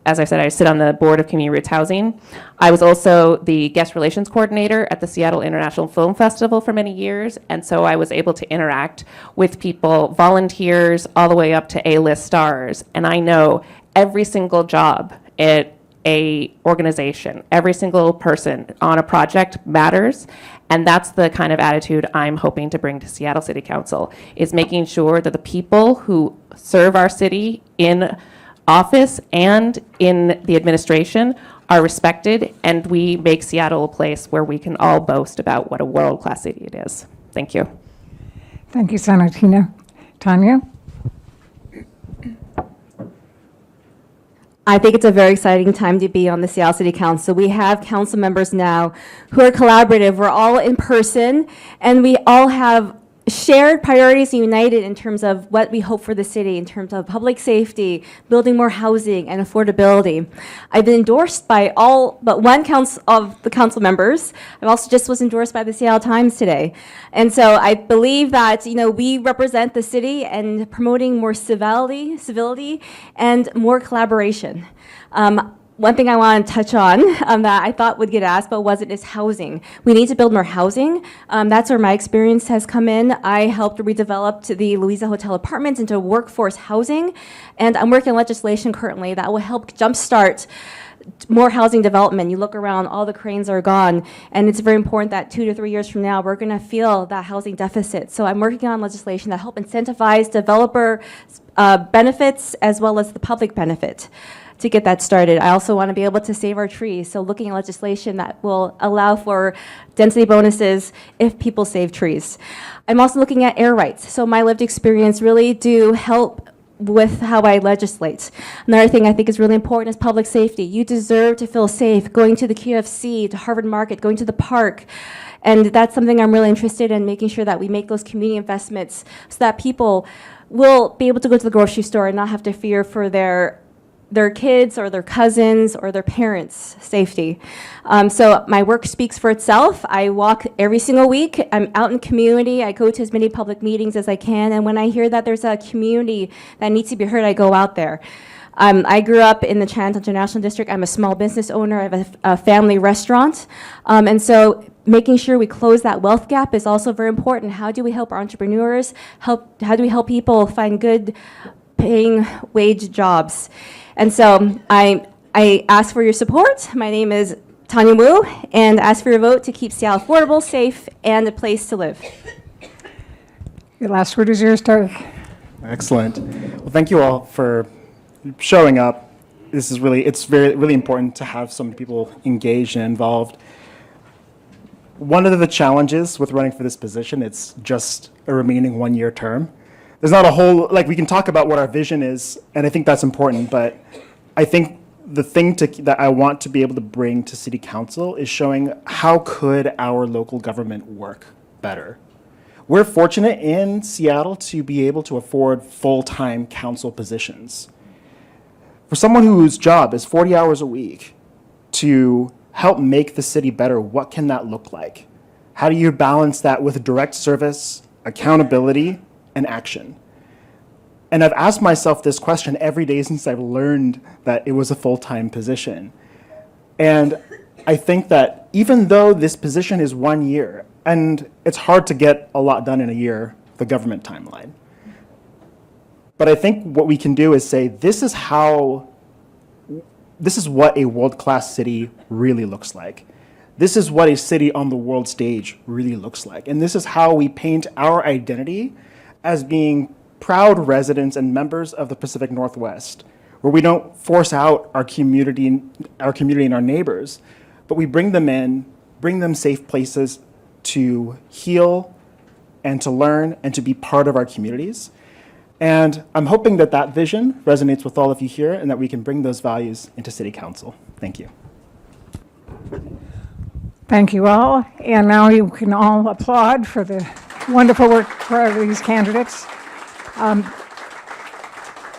As I said, I sit on the board of Community Roots Housing. I was also the guest relations coordinator at the Seattle International Film Festival for many years, and so I was able to interact with people, volunteers, all the way up to A-list stars. And I know every single job at a organization, every single person on a project matters, and that's the kind of attitude I'm hoping to bring to Seattle City Council, is making sure that the people who serve our city in office and in the administration are respected, and we make Seattle a place where we can all boast about what a world-class city it is. Thank you. Thank you, Sanatina. Tanya? I think it's a very exciting time to be on the Seattle City Council. We have council members now who are collaborative. We're all in person, and we all have shared priorities and united in terms of what we hope for the city, in terms of public safety, building more housing, and affordability. I've been endorsed by all but one of the council members. I also just was endorsed by the Seattle Times today. And so I believe that, we represent the city and promoting more civility, and more collaboration. One thing I want to touch on that I thought would get asked but wasn't is housing. We need to build more housing. That's where my experience has come in. I helped redevelop the Louisa Hotel apartments into workforce housing, and I'm working on legislation currently that will help jumpstart more housing development. You look around, all the cranes are gone, and it's very important that 2 to 3 years from now, we're going to feel that housing deficit. So I'm working on legislation that help incentivize developer benefits as well as the public benefit to get that started. I also want to be able to save our trees, so looking at legislation that will allow for density bonuses if people save trees. I'm also looking at air rights, so my lived experience really do help with how I legislate. Another thing I think is really important is public safety. You deserve to feel safe going to the QFC, to Harvard Market, going to the park. And that's something I'm really interested in, making sure that we make those community investments so that people will be able to go to the grocery store and not have to fear for their kids or their cousins or their parents' safety. So my work speaks for itself. I walk every single week. I'm out in community. I go to as many public meetings as I can. And when I hear that there's a community that needs to be heard, I go out there. I grew up in the Chinatown International District. I'm a small business owner. I have a family restaurant. And so making sure we close that wealth gap is also very important. How do we help our entrepreneurs? How do we help people find good paying wage jobs? And so I ask for your support. My name is Tanya Wu, and ask for your vote to keep Seattle affordable, safe, and a place to live. Your last word is yours, Tarek. Excellent. Well, thank you all for showing up. It's really important to have so many people engaged and involved. One of the challenges with running for this position, it's just a remaining 1-year term. There's not a whole, we can talk about what our vision is, and I think that's important, but I think the thing that I want to be able to bring to City Council is showing how could our local government work better. We're fortunate in Seattle to be able to afford full-time council positions. For someone whose job is 40 hours a week to help make the city better, what can that look like? How do you balance that with direct service, accountability, and action? And I've asked myself this question every day since I've learned that it was a full-time position. And I think that even though this position is 1 year, and it's hard to get a lot done in a year, the government timeline, but I think what we can do is say, this is what a world-class city really looks like. This is what a city on the world stage really looks like. And this is how we paint our identity as being proud residents and members of the Pacific Northwest, where we don't force out our community and our neighbors, but we bring them in, bring them safe places to heal and to learn and to be part of our communities. And I'm hoping that that vision resonates with all of you here and that we can bring those values into City Council. Thank you. Thank you all. And now you can all applaud for the wonderful work for these candidates.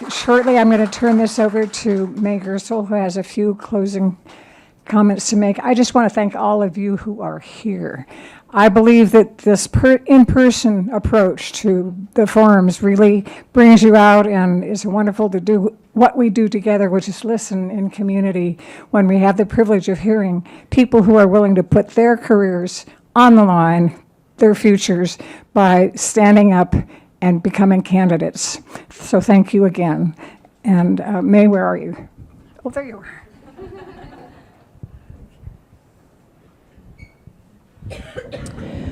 Shortly, I'm going to turn this over to May Gerstle, who has a few closing comments to make. I just want to thank all of you who are here. I believe that this in-person approach to the forums really brings you out, and it's wonderful to do what we do together, which is listen in community when we have the privilege of hearing people who are willing to put their careers on the line, their futures, by standing up and becoming candidates. So thank you again. And May, where are you? Oh, there you are.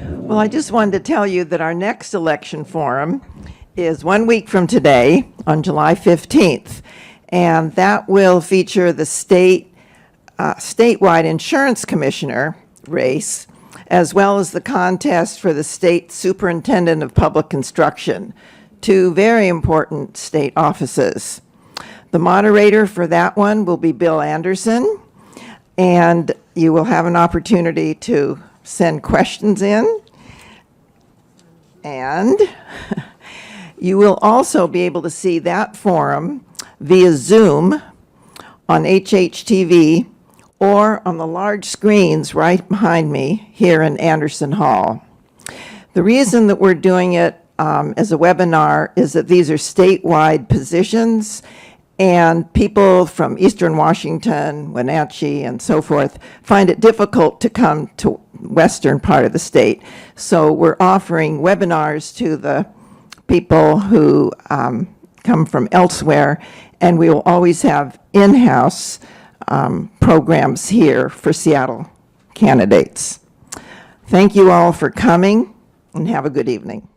Well, I just wanted to tell you that our next election forum is 1 week from today on July 15th, and that will feature the statewide insurance commissioner race, as well as the contest for the state superintendent of public construction, two very important state offices. The moderator for that one will be Bill Anderson, and you will have an opportunity to send questions in. And you will also be able to see that forum via Zoom on HHTV or on the large screens right behind me here in Anderson Hall. The reason that we're doing it as a webinar is that these are statewide positions, and people from Eastern Washington, Wenatchee, and so forth find it difficult to come to western part of the state. So we're offering webinars to the people who come from elsewhere, and we will always have in-house programs here for Seattle candidates. Thank you all for coming, and have a good evening.